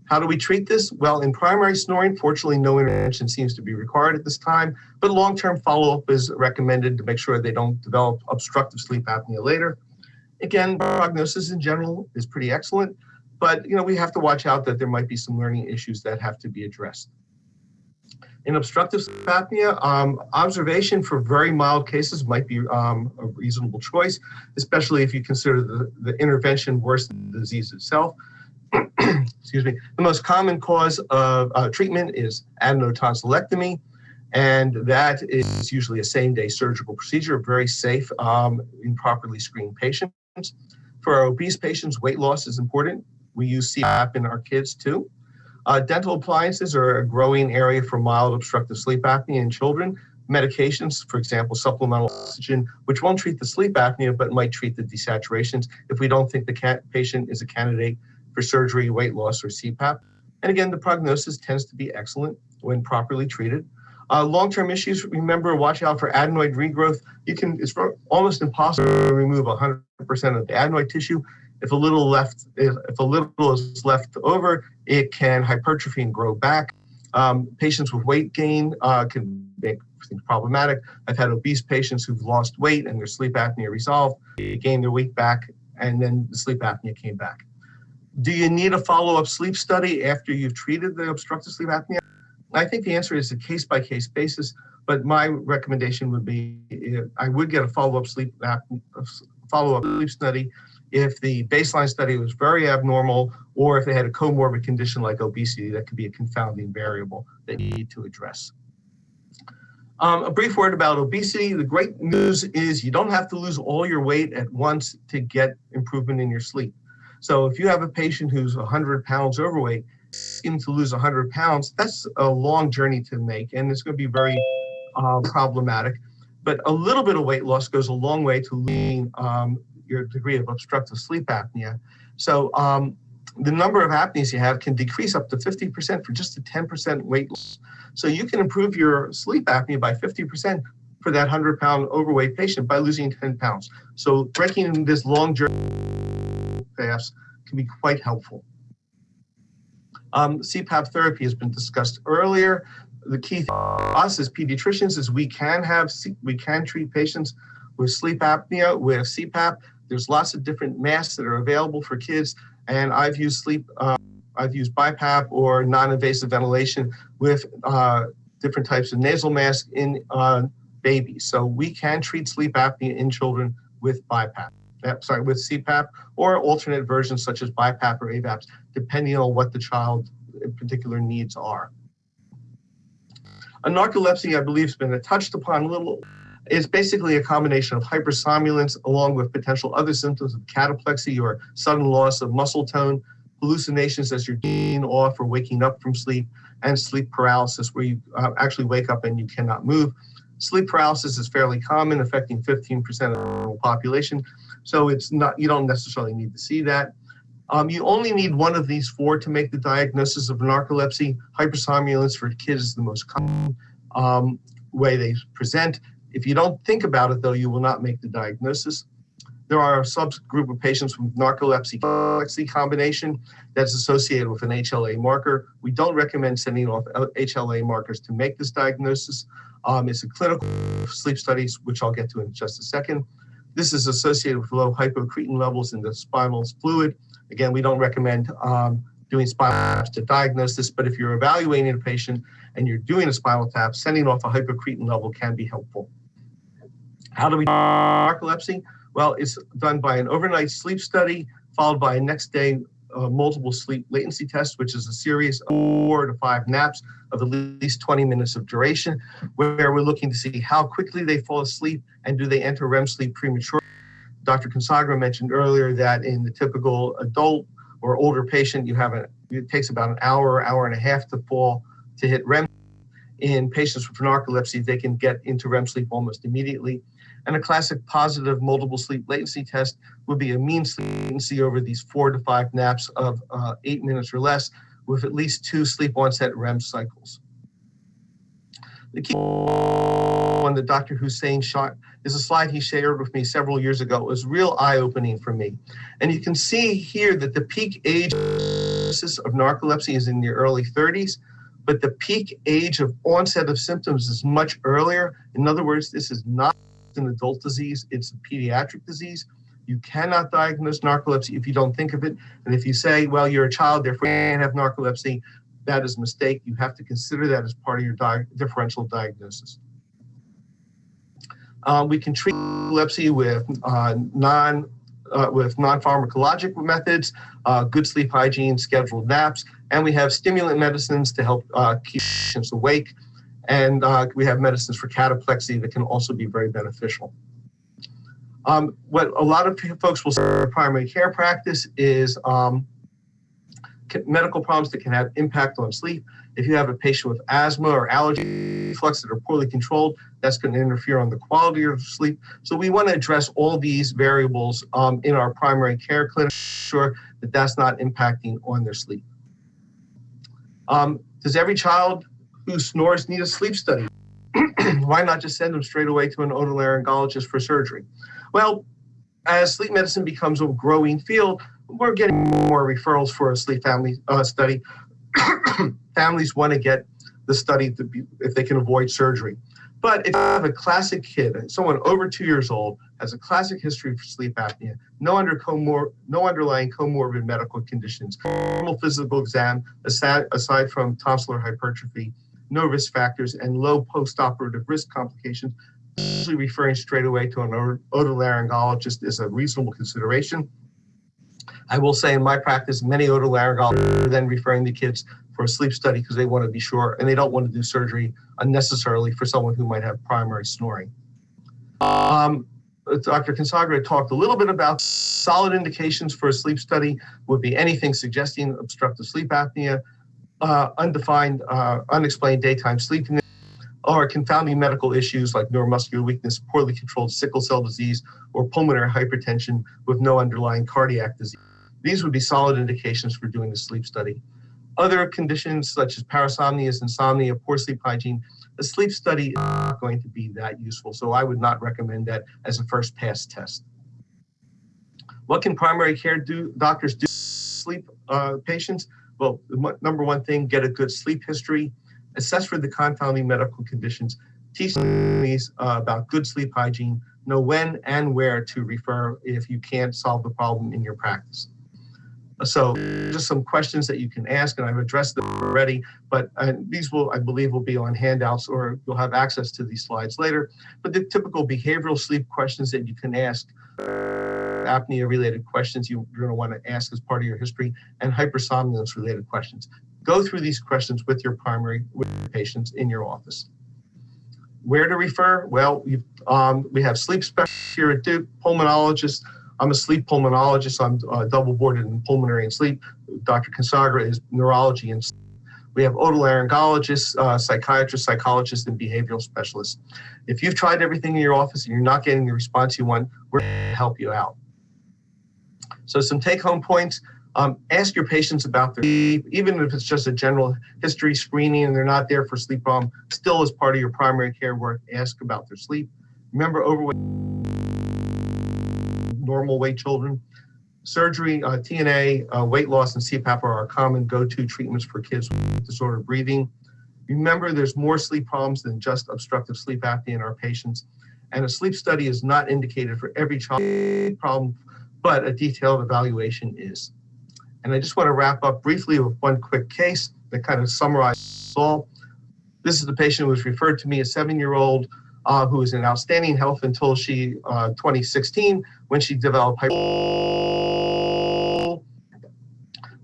How do we treat this? Well, in primary snoring, fortunately, no intervention seems to be required at this time, but long-term follow-up is recommended to make sure they don't develop obstructive sleep apnea later. Again, prognosis in general is pretty excellent, but we have to watch out that there might be some learning issues that have to be addressed. In obstructive sleep apnea, observation for very mild cases might be a reasonable choice, especially if you consider the intervention worse than the disease itself. Excuse me. The most common cause of treatment is adenotonsillectomy, and that is usually a same-day surgical procedure, very safe in properly screened patients. For our obese patients, weight loss is important. We use CPAP in our kids too. Dental appliances are a growing area for mild obstructive sleep apnea in children. Medications, for example, supplemental oxygen, which won't treat the sleep apnea, but might treat the desaturations if we don't think the patient is a candidate for surgery, weight loss, or CPAP. And again, the prognosis tends to be excellent when properly treated. Long-term issues, remember, watch out for adenoid regrowth. It's almost impossible to remove 100% of the adenoid tissue. If a little is left over, it can hypertrophy and grow back. Patients with weight gain can make things problematic. I've had obese patients who've lost weight and their sleep apnea resolved. They gained their weight back, and then the sleep apnea came back. Do you need a follow-up sleep study after you've treated the obstructive sleep apnea? I think the answer is a case-by-case basis, but my recommendation would be I would get a follow-up sleep study if the baseline study was very abnormal, or if they had a comorbid condition like obesity that could be a confounding variable that you need to address. A brief word about obesity. The great news is you don't have to lose all your weight at once to get improvement in your sleep. So if you have a patient who's 100 pounds overweight, asking to lose 100 pounds, that's a long journey to make, and it's going to be very problematic. But a little bit of weight loss goes a long way to losing your degree of obstructive sleep apnea. So the number of apneas you have can decrease up to 50% for just a 10% weight loss. So you can improve your sleep apnea by 50% for that 100-pound overweight patient by losing 10 pounds. So breaking this long journey fast can be quite helpful. CPAP therapy has been discussed earlier. The key for us as pediatricians is we can treat patients with sleep apnea with CPAP. There's lots of different masks that are available for kids, and I've used BiPAP or non-invasive ventilation with different types of nasal masks in babies. So we can treat sleep apnea in children with with CPAP or alternate versions such as BiPAP or AVAPs, depending on what the child's particular needs are. Narcolepsy, I believe, has been touched upon a little. It's basically a combination of hypersomnolence along with potential other symptoms of cataplexy or sudden loss of muscle tone, hallucinations as you're dozing off or waking up from sleep, and sleep paralysis where you actually wake up and you cannot move. Sleep paralysis is fairly common, affecting 15% of the population. So you don't necessarily need to see that. You only need one of these four to make the diagnosis of narcolepsy. Hypersomnolence for kids is the most common way they present. If you don't think about it, though, you will not make the diagnosis. There are a subgroup of patients with narcolepsy combination that's associated with an HLA marker. We don't recommend sending off HLA markers to make this diagnosis. It's a clinical sleep studies, which I'll get to in just a second. This is associated with low hypocretin levels in the spinal fluid. Again, we don't recommend doing spinal taps to diagnose this, but if you're evaluating a patient and you're doing a spinal tap, sending off a hypocretin level can be helpful. How do we do narcolepsy? Well, it's done by an overnight sleep study, followed by a next day multiple sleep latency test, which is a series of 4 to 5 naps of at least 20 minutes of duration, where we're looking to see how quickly they fall asleep and do they enter REM sleep prematurely. Dr. Consagra mentioned earlier that in the typical adult or older patient, it takes about an hour and a half to hit REM. In patients with narcolepsy, they can get into REM sleep almost immediately. And a classic positive multiple sleep latency test would be a mean sleep latency over these 4 to 5 naps of 8 minutes or less, with at least 2 sleep onset REM cycles. The key one that Dr. Hussein shot is a slide he shared with me several years ago. It was real eye-opening for me. And you can see here that the peak age of narcolepsy is in the early 30s, but the peak age of onset of symptoms is much earlier. In other words, this is not an adult disease, it's a pediatric disease. You cannot diagnose narcolepsy if you don't think of it. And if you say, well, you're a child, therefore you can't have narcolepsy, that is a mistake. You have to consider that as part of your differential diagnosis. We can treat narcolepsy with non-pharmacologic methods, good sleep hygiene, scheduled naps, and we have stimulant medicines to help keep patients awake. And we have medicines for cataplexy that can also be very beneficial. What a lot of folks will say in primary care practice is medical problems that can have impact on sleep. If you have a patient with asthma or allergy reflux that are poorly controlled, that's going to interfere on the quality of sleep. So we want to address all these variables in our primary care clinic to ensure that that's not impacting on their sleep. Does every child who snores need a sleep study? Why not just send them straight away to an otolaryngologist for surgery? Well, as sleep medicine becomes a growing field, we're getting more referrals for a sleep family study. Families want to get the study if they can avoid surgery. But if you have a classic kid, someone over 2 years old, has a classic history for sleep apnea, no underlying comorbid medical conditions, normal physical exam, aside from tonsillar hypertrophy, no risk factors, and low postoperative risk complications, usually referring straight away to an otolaryngologist is a reasonable consideration. I will say in my practice, many otolaryngologists are then referring the kids for a sleep study because they want to be sure, and they don't want to do surgery unnecessarily for someone who might have primary snoring. Dr. Consagra talked a little bit about solid indications for a sleep study would be anything suggesting obstructive sleep apnea, undefined, unexplained daytime sleepiness, or confounding medical issues like neuromuscular weakness, poorly controlled sickle cell disease, or pulmonary hypertension with no underlying cardiac disease. These would be solid indications for doing a sleep study. Other conditions such as parasomnia, insomnia, poor sleep hygiene, a sleep study is not going to be that useful, so I would not recommend that as a first pass test. What can primary care doctors do for sleep patients? Well, the number one thing, get a good sleep history, assess for the confounding medical conditions, teach families about good sleep hygiene, know when and where to refer if you can't solve the problem in your practice. So just some questions that you can ask, and I've addressed them already, but these will, I believe, will be on handouts, or you'll have access to these slides later. But the typical behavioral sleep questions that you can ask, apnea-related questions you're going to want to ask as part of your history, and hypersomnolence-related questions. Go through these questions with your patients in your office. Where to refer? Well, we have sleep specialists here at Duke, pulmonologists. I'm a sleep pulmonologist. I'm double boarded in pulmonary and sleep. Dr. Consagra is neurology and sleep. We have otolaryngologists, psychiatrists, psychologists, and behavioral specialists. If you've tried everything in your office and you're not getting the response you want, we're going to help you out. So some take-home points. Ask your patients about their sleep, even if it's just a general history screening and they're not there for sleep problem, still as part of your primary care work, ask about their sleep. Remember, overweight, normal weight children. Surgery, TNA, weight loss, and CPAP are our common go-to treatments for kids with disordered breathing. Remember, there's more sleep problems than just obstructive sleep apnea in our patients, and a sleep study is not indicated for every child problem, but a detailed evaluation is. And I just want to wrap up briefly with one quick case that kind of summarizes all. This is the patient who was referred to me, a 7-year-old who was in outstanding health until 2016, when she developed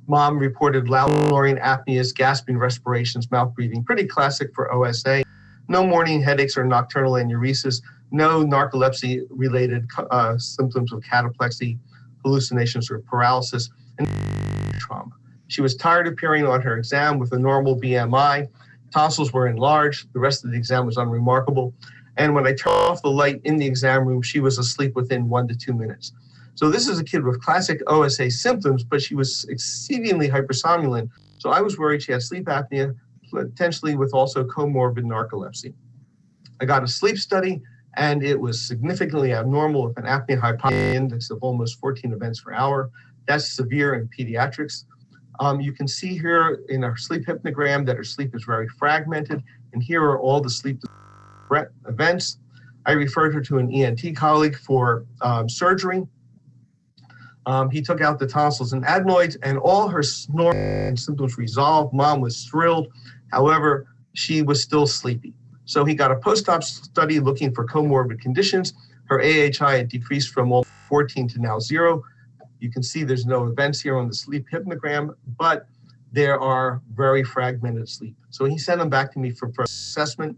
Mom reported loud snoring, apneas, gasping respirations, mouth breathing, pretty classic for OSA. No morning headaches or nocturnal enuresis, no narcolepsy-related symptoms of cataplexy, hallucinations or paralysis, and trauma. She was tired appearing on her exam with a normal BMI. Tonsils were enlarged. The rest of the exam was unremarkable. And when I turned off the light in the exam room, she was asleep within 1 to 2 minutes. So this is a kid with classic OSA symptoms, but she was exceedingly hypersomnolent. So I was worried she had sleep apnea, potentially with also comorbid narcolepsy. I got a sleep study, and it was significantly abnormal with an apnea-hypopnea index of almost 14 events per hour. That's severe in pediatrics. You can see here in our sleep hypnogram that her sleep is very fragmented, and here are all the sleep events. I referred her to an ENT colleague for surgery. He took out the tonsils and adenoids, and all her snoring symptoms resolved. Mom was thrilled. However, she was still sleepy. So he got a post-op study looking for comorbid conditions. Her AHI had decreased from 14 to now 0. You can see there's no events here on the sleep hypnogram, but there are very fragmented sleep. So he sent them back to me for assessment.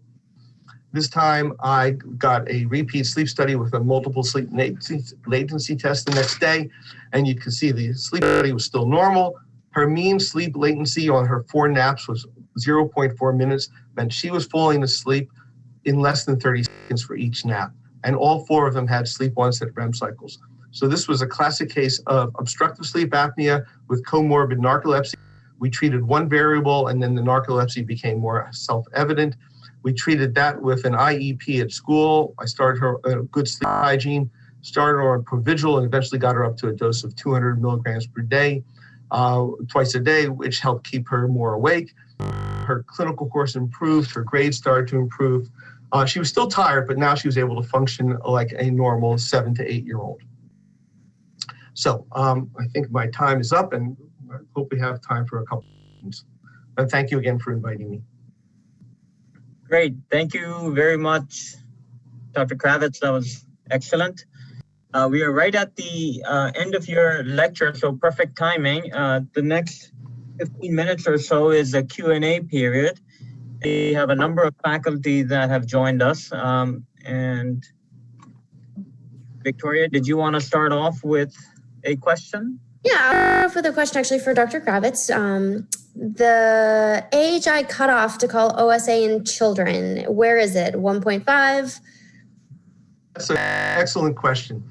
This time I got a repeat sleep study with a multiple sleep latency test the next day, and you can see the sleep study was still normal. Her mean sleep latency on her 4 naps was 0.4 minutes, meant she was falling asleep in less than 30 seconds for each nap. And all 4 of them had sleep onset REM cycles. So this was a classic case of obstructive sleep apnea with comorbid narcolepsy. We treated one variable, and then the narcolepsy became more self-evident. We treated that with an IEP at school. I started her good sleep hygiene, started her on Provigil, and eventually got her up to a dose of 200 milligrams per day, twice a day, which helped keep her more awake. Her clinical course improved, her grades started to improve. She was still tired, but now she was able to function like a normal 7 to 8 year old. So I think my time is up, and I hope we have time for a couple of questions. And thank you again for inviting me. Great. Thank you very much, Dr. Kravitz. That was excellent. We are right at the end of your lecture, so perfect timing. The next 15 minutes or so is a Q&A period. We have a number of faculty that have joined us. And Victoria, did you want to start off with a question? Yeah, for the question actually for Dr. Kravitz. The AHI cutoff to call OSA in children, where is it? 1.5? That's an excellent question.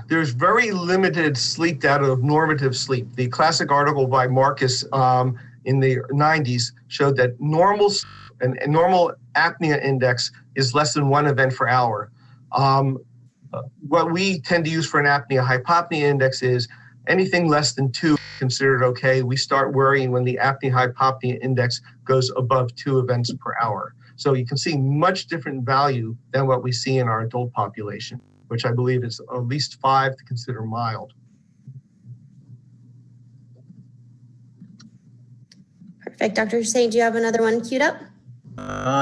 There's very limited sleep data of normative sleep. The classic article by Marcus in the 90s showed that normal apnea index is less than 1 event per hour. What we tend to use for an apnea hypopnea index is anything less than 2 considered okay. We start worrying when the apnea hypopnea index goes above 2 events per hour. So you can see much different value than what we see in our adult population, which I believe is at least 5 to consider mild. Perfect. Dr. Hussain, do you have another one queued up?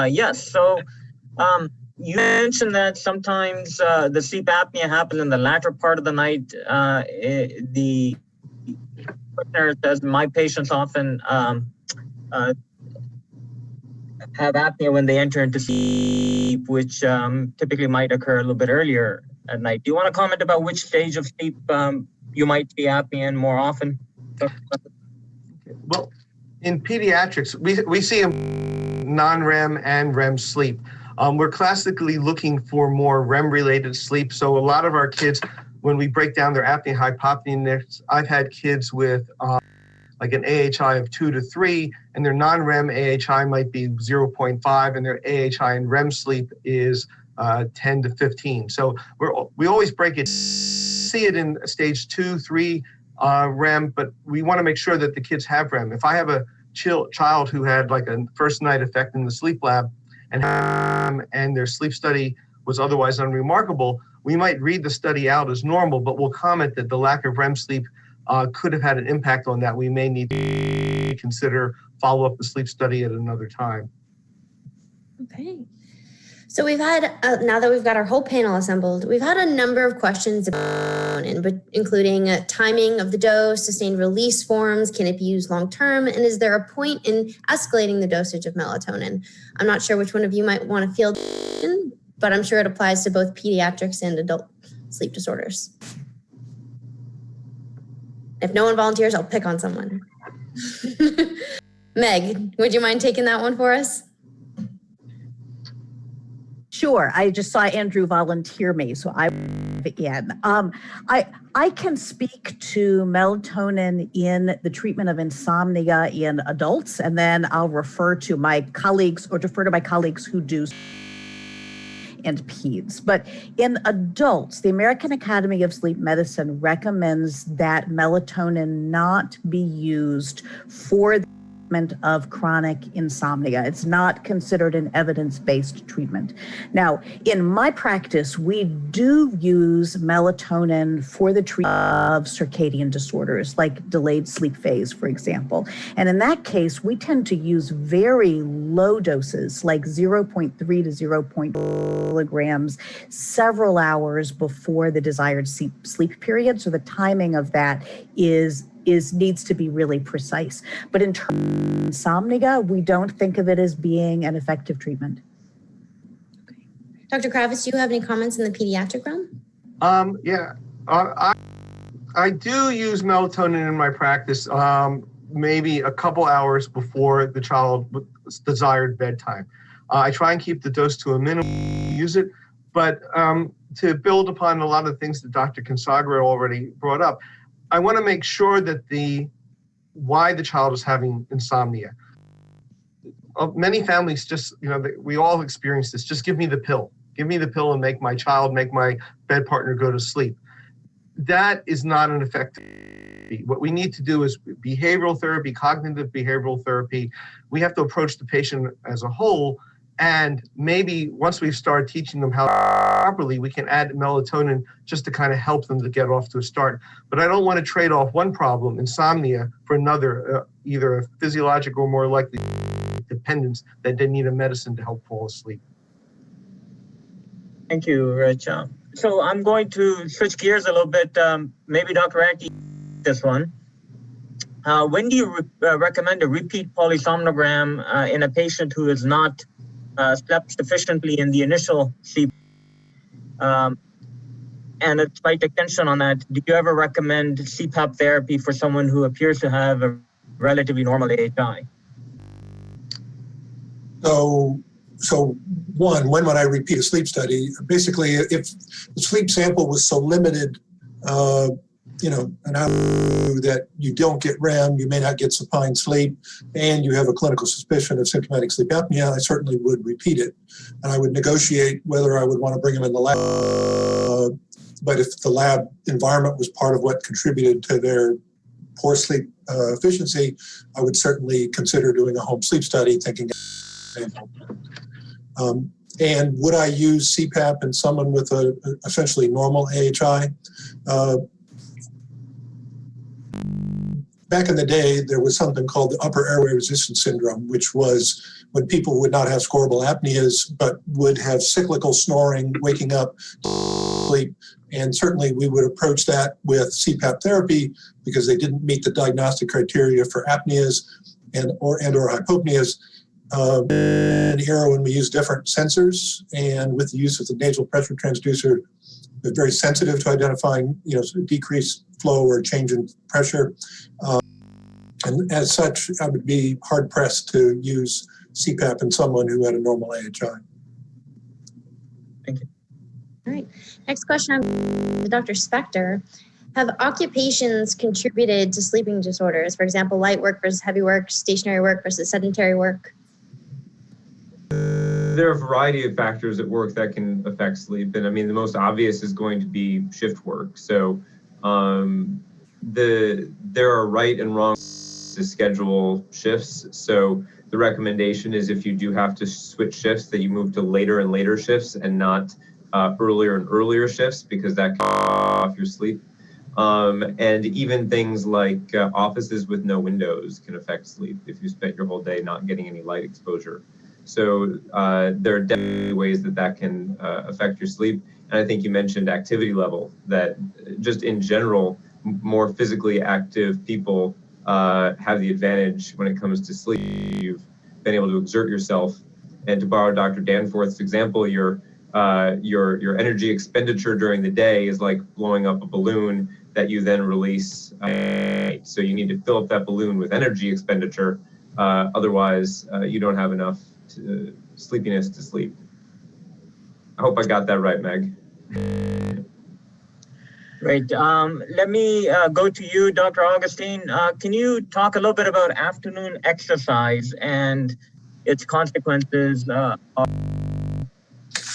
Yes. So you mentioned that sometimes the sleep apnea happens in the latter part of the night. The questioner says my patients often have apnea when they enter into sleep, which typically might occur a little bit earlier at night. Do you want to comment about which stage of sleep you might see apnea in more often? Well, in pediatrics, we see non-REM and REM sleep. We're classically looking for more REM-related sleep. So a lot of our kids, when we break down their apnea hypopnea index, I've had kids with like an AHI of 2 to 3, and their non-REM AHI might be 0.5, and their AHI in REM sleep is 10 to 15. So we always break it, see it in stage 2, 3 REM, but we want to make sure that the kids have REM. If I have a child who had like a first night effect in the sleep lab and their sleep study was otherwise unremarkable, we might read the study out as normal, but we'll comment that the lack of REM sleep could have had an impact on that. We may need to consider follow up the sleep study at another time. Okay. So we've had, now that we've got our whole panel assembled, we've had a number of questions including timing of the dose, sustained release forms, can it be used long-term, and is there a point in escalating the dosage of melatonin? I'm not sure which one of you might want to field, but I'm sure it applies to both pediatrics and adult sleep disorders. If no one volunteers, I'll pick on someone. Meg, would you mind taking that one for us? Sure. I just saw Andrew volunteer me, so I in. I can speak to melatonin in the treatment of insomnia in adults, and then I'll refer to my colleagues or defer to my colleagues who do and peds. But in adults, the American Academy of Sleep Medicine recommends that melatonin not be used for of chronic insomnia. It's not considered an evidence-based treatment. Now, in my practice, we do use melatonin for the treatment of circadian disorders, like delayed sleep phase, for example. And in that case, we tend to use very low doses, like 0.3 to 0.4 milligrams, several hours before the desired sleep period. So the timing of that needs to be really precise. But in terms of insomnia, we don't think of it as being an effective treatment. Okay. Dr. Kravitz, do you have any comments in the pediatric realm? Yeah, I do use melatonin in my practice, maybe a couple hours before the child's desired bedtime. I try and keep the dose to a minimum, use it, but to build upon a lot of the things that Dr. Consagra already brought up, I want to make sure that why the child is having insomnia. Many families just, we all experience this. Just give me the pill. Give me the pill and make my bed partner go to sleep. That is not an effective. What we need to do is behavioral therapy, cognitive behavioral therapy. We have to approach the patient as a whole. And maybe once we start teaching them how properly, we can add melatonin just to kind of help them to get off to a start. But I don't want to trade off one problem, insomnia, for another, either a physiological or more likely dependence that they need a medicine to help fall asleep. Thank you, Rich. So I'm going to switch gears a little bit. Maybe Dr. Aki, this one. When do you recommend a repeat polysomnogram in a patient who is not slept sufficiently in the initial sleep? And a slight extension on that, do you ever recommend CPAP therapy for someone who appears to have a relatively normal AHI? So one, when would I repeat a sleep study? Basically, if the sleep sample was so limited, an hour that you don't get REM, you may not get supine sleep, and you have a clinical suspicion of symptomatic sleep apnea, I certainly would repeat it. And I would negotiate whether I would want to bring them in the lab. But if the lab environment was part of what contributed to their poor sleep efficiency, I would certainly consider doing a home sleep study, thinking. And would I use CPAP in someone with a essentially normal AHI? Back in the day, there was something called the upper airway resistance syndrome, which was when people would not have scorable apneas, but would have cyclical snoring, waking up, sleep. And certainly we would approach that with CPAP therapy because they didn't meet the diagnostic criteria for apneas or hypopneas. In an era when we use different sensors and with the use of the nasal pressure transducer, they're very sensitive to identifying, decreased flow or change in pressure. And as such, I would be hard pressed to use CPAP in someone who had a normal AHI. Thank you. All right. Next question to Dr. Spector. Have occupations contributed to sleeping disorders? For example, light work versus heavy work, stationary work versus sedentary work? There are a variety of factors at work that can affect sleep. And I mean, the most obvious is going to be shift work. So there are right and wrong to schedule shifts. So the recommendation is if you do have to switch shifts, that you move to later and later shifts and not earlier and earlier shifts, because that can off your sleep. And even things like offices with no windows can affect sleep if you spent your whole day not getting any light exposure. So there are definitely ways that can affect your sleep. And I think you mentioned activity level, that just in general, more physically active people have the advantage when it comes to sleep. You've been able to exert yourself. And to borrow Dr. Danforth's example, your energy expenditure during the day is like blowing up a balloon that you then release. So you need to fill up that balloon with energy expenditure. Otherwise, you don't have enough sleepiness to sleep. I hope I got that right, Meg. Great. Let me go to you, Dr. Augustine. Can you talk a little bit about afternoon exercise and its consequences? Our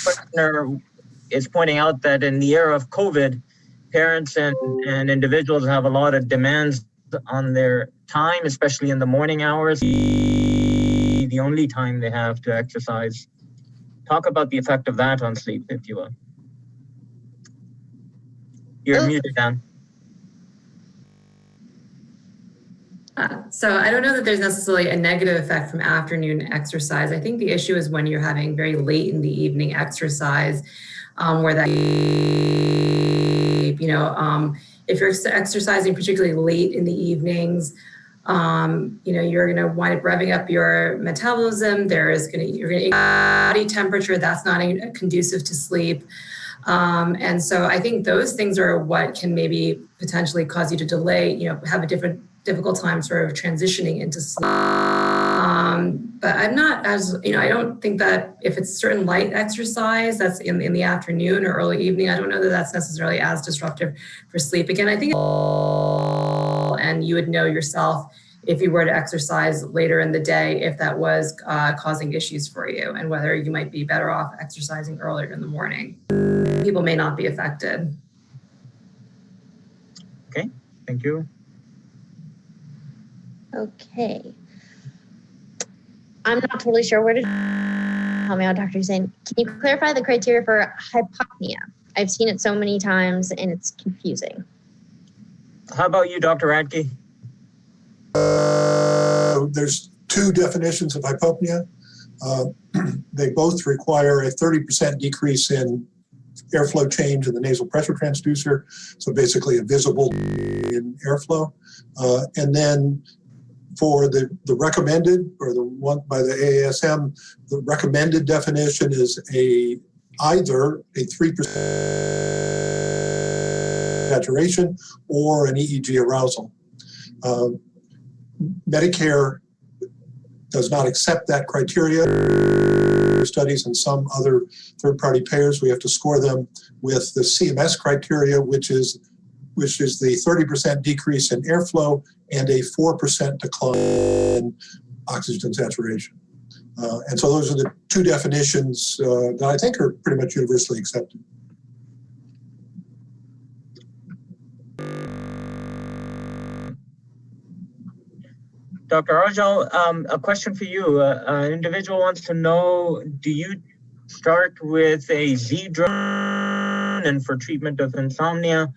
questioner is pointing out that in the era of COVID, parents and individuals have a lot of demands on their time, especially in the morning hours, the only time they have to exercise. Talk about the effect of that on sleep, if you will. You're muted, Dan. So I don't know that there's necessarily a negative effect from afternoon exercise. I think the issue is when you're having very late in the evening exercise, where that, if you're exercising particularly late in the evenings, you're going to wind up revving up your metabolism. You're going to body temperature. That's not conducive to sleep. And so I think those things are what can maybe potentially cause you to delay, have a difficult time sort of transitioning into sleep. But I'm not as, I don't think that if it's certain light exercise that's in the afternoon or early evening, I don't know that that's necessarily as disruptive for sleep. Again, I think, and you would know yourself if you were to exercise later in the day, if that was causing issues for you, and whether you might be better off exercising earlier in the morning. People may not be affected. Okay, thank you. Okay. I'm not totally sure where to help me out, Dr. Hussain. Can you clarify the criteria for hypopnea? I've seen it so many times and it's confusing. How about you, Dr. Radke? There's two definitions of hypopnea. They both require a 30% decrease in airflow change in the nasal pressure transducer, so basically a visible in airflow. And then for the recommended, or the one by the AASM, the recommended definition is either a 3% saturation or an EEG arousal. Medicare does not accept that criteria. Studies and some other third-party payers, we have to score them with the CMS criteria, which is the 30% decrease in airflow and a 4% decline in oxygen saturation. And so those are the two definitions that I think are pretty much universally accepted. Dr. Arjal, a question for you. An individual wants to know, do you start with a Z drug and for treatment of insomnia?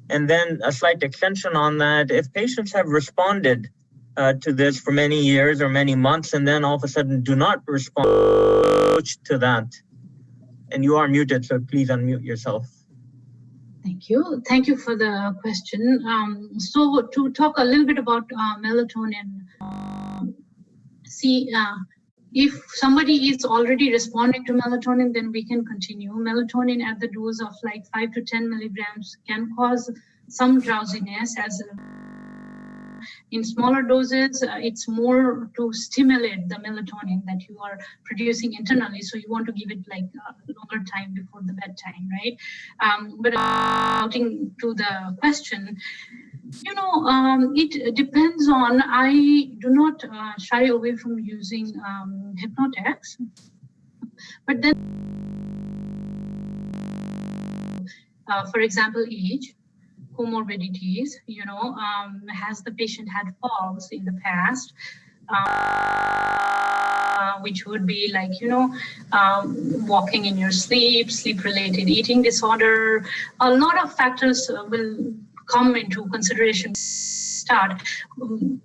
And then a slight extension on that, if patients have responded to this for many years or many months, and then all of a sudden do not respond to that, and you are muted, so please unmute yourself. Thank you. Thank you for the question. So to talk a little bit about melatonin, if somebody is already responding to melatonin, then we can continue. Melatonin at the dose of like 5 to 10 milligrams can cause some drowsiness. In smaller doses, it's more to stimulate the melatonin that you are producing internally. So you want to give it like a longer time before the bedtime, right? But to the question, it depends on, I do not shy away from using hypnotics, but then, for example, age, comorbidities, has the patient had falls in the past, which would be like, walking in your sleep-related eating disorder. A lot of factors will come into consideration.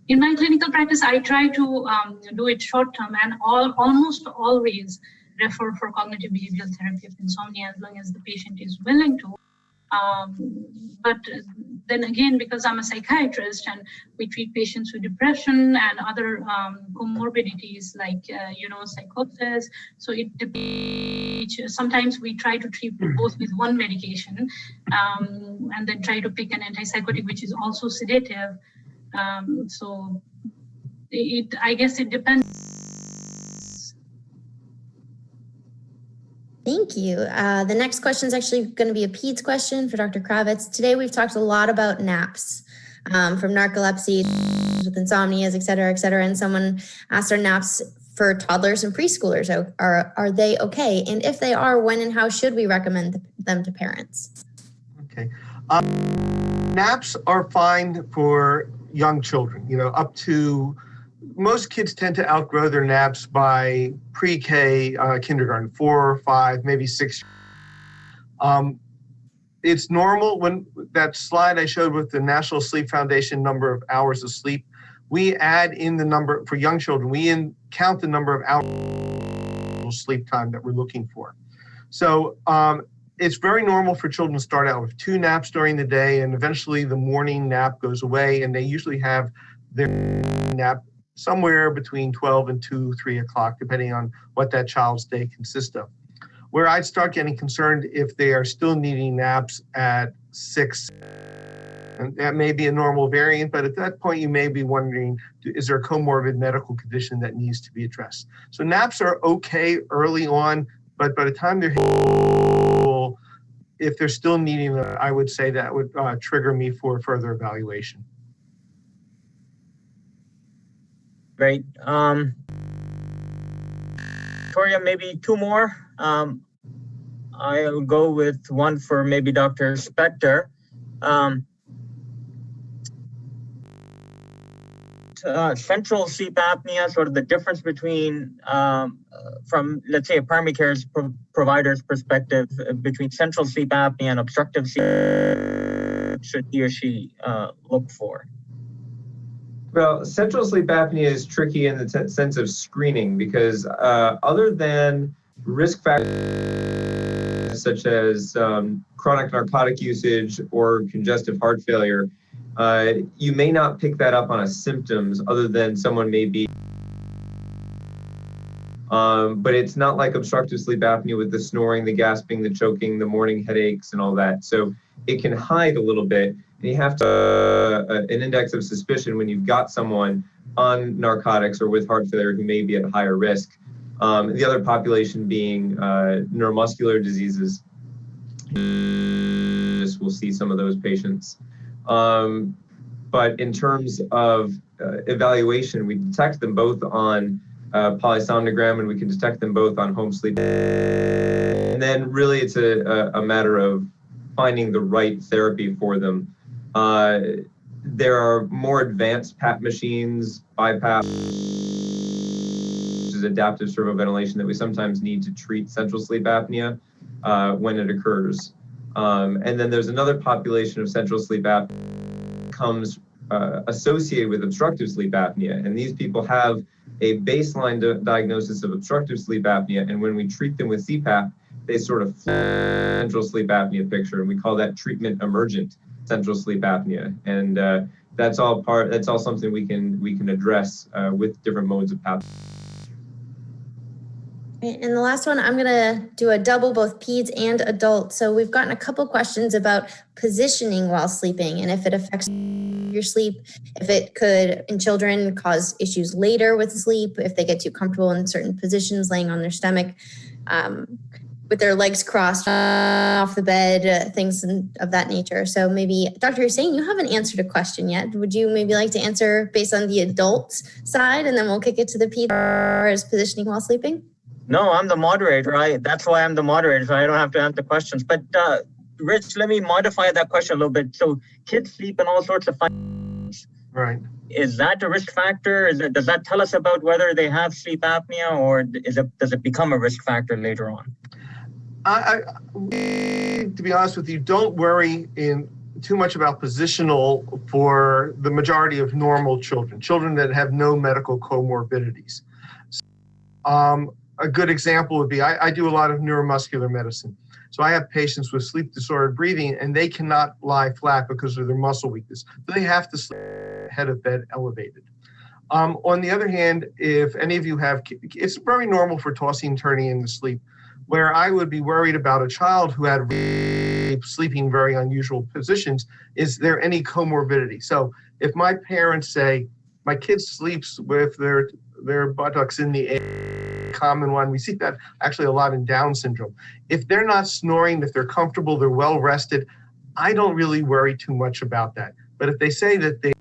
In my clinical practice, I try to do it short-term and almost always refer for cognitive behavioral therapy of insomnia as long as the patient is willing to. But then again, because I'm a psychiatrist and we treat patients with depression and other comorbidities like, psychosis. So sometimes we try to treat both with one medication and then try to pick an antipsychotic, which is also sedative. So I guess it depends. Thank you. The next question is actually going to be a PEDS question for Dr. Kravitz. Today, we've talked a lot about naps, from narcolepsy with insomnias, et cetera, and someone asked, are naps for toddlers and preschoolers, are they okay? And if they are, when and how should we recommend them to parents? Okay. Naps are fine for young children, up to, most kids tend to outgrow their naps by pre-K, kindergarten, 4 or 5, maybe 6. It's normal. When that slide I showed with the National Sleep Foundation number of hours of sleep, we add in the number for young children, count the number of hours of sleep time that we're looking for. So it's very normal for children to start out with 2 naps during the day, and eventually the morning nap goes away, and they usually have their nap somewhere between 12 and 2, 3 o'clock, depending on what that child's day consists of. Where I'd start getting concerned if they are still needing naps at 6. And that may be a normal variant, but at that point you may be wondering, is there a comorbid medical condition that needs to be addressed? So naps are okay early on, but by the time they're if they're still needing them, I would say that would trigger me for further evaluation. Great. Victoria, maybe 2 more. I'll go with one for maybe Dr. Spector. Central sleep apnea, sort of the difference between, from, let's say, a primary care provider's perspective, between central sleep apnea and obstructive sleep, should he or she look for? Well, central sleep apnea is tricky in the sense of screening because other than risk factors such as chronic narcotic usage or congestive heart failure, you may not pick that up on a symptoms other than someone may be, but it's not like obstructive sleep apnea with the snoring, the gasping, the choking, the morning headaches and all that. So it can hide a little bit. And you have to an index of suspicion when you've got someone on narcotics or with heart failure who may be at higher risk. The other population being neuromuscular diseases. We'll see some of those patients. But in terms of evaluation, we detect them both on polysomnogram and we can detect them both on home sleep. And then really it's a matter of finding the right therapy for them. There are more advanced PAP machines, BiPAP, which is adaptive servoventilation that we sometimes need to treat central sleep apnea when it occurs. And then there's another population of central sleep apnea that comes associated with obstructive sleep apnea. And these people have a baseline diagnosis of obstructive sleep apnea. And when we treat them with CPAP, they sort of central sleep apnea picture. And we call that treatment emergent central sleep apnea. And that's all something we can address with different modes of PAP. And the last one, I'm going to do a double, both peds and adult. So we've gotten a couple questions about positioning while sleeping and if it affects your sleep, if it could, in children, cause issues later with sleep, if they get too comfortable in certain positions, laying on their stomach, with their legs crossed off the bed, things of that nature. So maybe, Dr. Hussain, you haven't answered a question yet. Would you maybe like to answer based on the adult side, and then we'll kick it to the peds as positioning while sleeping? No, I'm the moderator. That's why I'm the moderator, so I don't have to answer questions. But Rich, let me modify that question a little bit. So kids sleep in all sorts of things. Right. Is that a risk factor? Does that tell us about whether they have sleep apnea, or does it become a risk factor later on? To be honest with you, don't worry too much about positional for the majority of normal children that have no medical comorbidities. A good example would be, I do a lot of neuromuscular medicine. So I have patients with sleep disordered breathing and they cannot lie flat because of their muscle weakness. So they have to sleep head of bed elevated. On the other hand, if any of you have, it's very normal for tossing and turning in the sleep, where I would be worried about a child who had sleeping very unusual positions. Is there any comorbidity? So if my parents say, my kid sleeps with their buttocks in the air, common one, we see that actually a lot in Down syndrome. If they're not snoring, if they're comfortable, they're well rested, I don't really worry too much about that. But if they say that they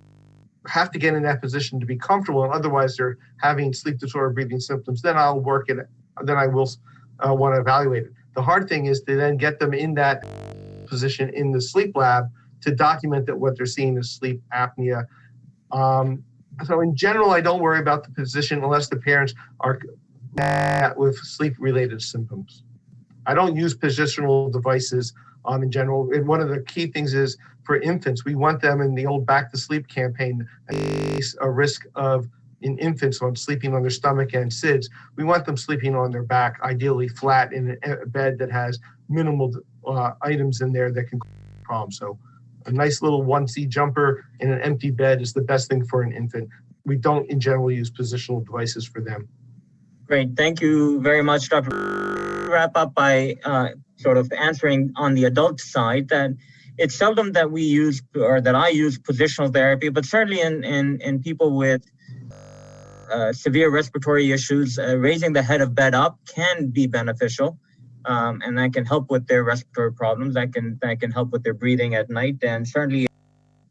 have to get in that position to be comfortable and otherwise they're having sleep disorder breathing symptoms, then I'll work it, then I will want to evaluate it. The hard thing is to then get them in that position in the sleep lab to document that what they're seeing is sleep apnea. So in general, I don't worry about the position unless the parents are with sleep-related symptoms. I don't use positional devices in general. And one of the key things is for infants, we want them in the old Back to Sleep campaign, a risk of in infants on sleeping on their stomach and SIDS, we want them sleeping on their back, ideally flat in a bed that has minimal items in there that can cause problems. So a nice little onesie jumper in an empty bed is the best thing for an infant. We don't in general use positional devices for them. Great, thank you very much, Dr. Wrap up by sort of answering on the adult side that it's seldom that we use or that I use positional therapy, but certainly in people with severe respiratory issues, raising the head of bed up can be beneficial, and that can help with their respiratory problems. That can help with their breathing at night, and certainly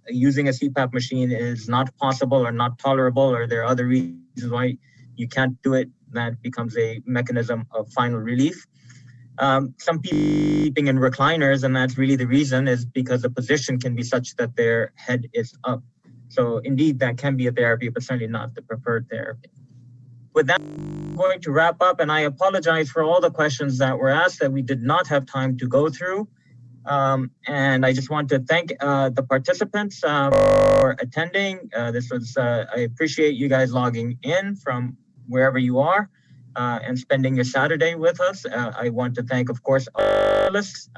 using a CPAP machine is not possible or not tolerable, or there are other reasons why you can't do it. That becomes a mechanism of final relief. Some people sleeping in recliners, and that's really the reason, is because the position can be such that their head is up. So indeed, that can be a therapy, but certainly not the preferred therapy. With that, I'm going to wrap up, and I apologize for all the questions that were asked that we did not have time to go through. And I just want to thank the participants for attending. I appreciate you guys logging in from wherever you are and spending your Saturday with us. I want to thank, of course, our panelists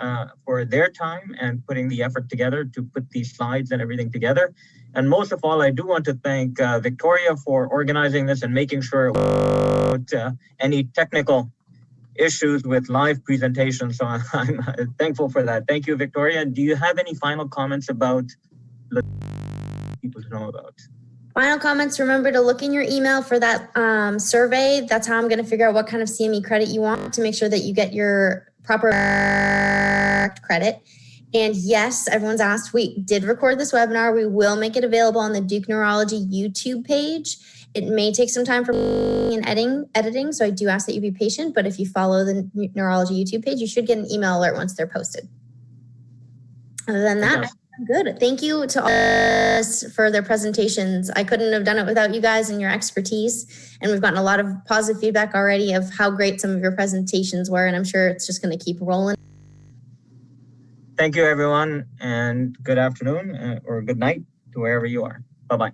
for their time and putting the effort together to put these slides and everything together. And most of all, I do want to thank Victoria for organizing this and making sure without any technical issues with live presentations. So I'm thankful for that. Thank you, Victoria. Do you have any final comments about people to know about? Final comments, remember to look in your email for that survey. That's how I'm going to figure out what kind of CME credit you want to make sure that you get your proper credit. And yes, everyone's asked, we did record this webinar. We will make it available on the Duke Neurology YouTube page. It may take some time for me and editing, so I do ask that you be patient, but if you follow the Neurology YouTube page, you should get an email alert once they're posted. Other than that, I'm good. Thank you to all of us for their presentations. I couldn't have done it without you guys and your expertise, and we've gotten a lot of positive feedback already of how great some of your presentations were, and I'm sure it's just going to keep rolling. Thank you, everyone, and good afternoon or good night to wherever you are. Bye-bye.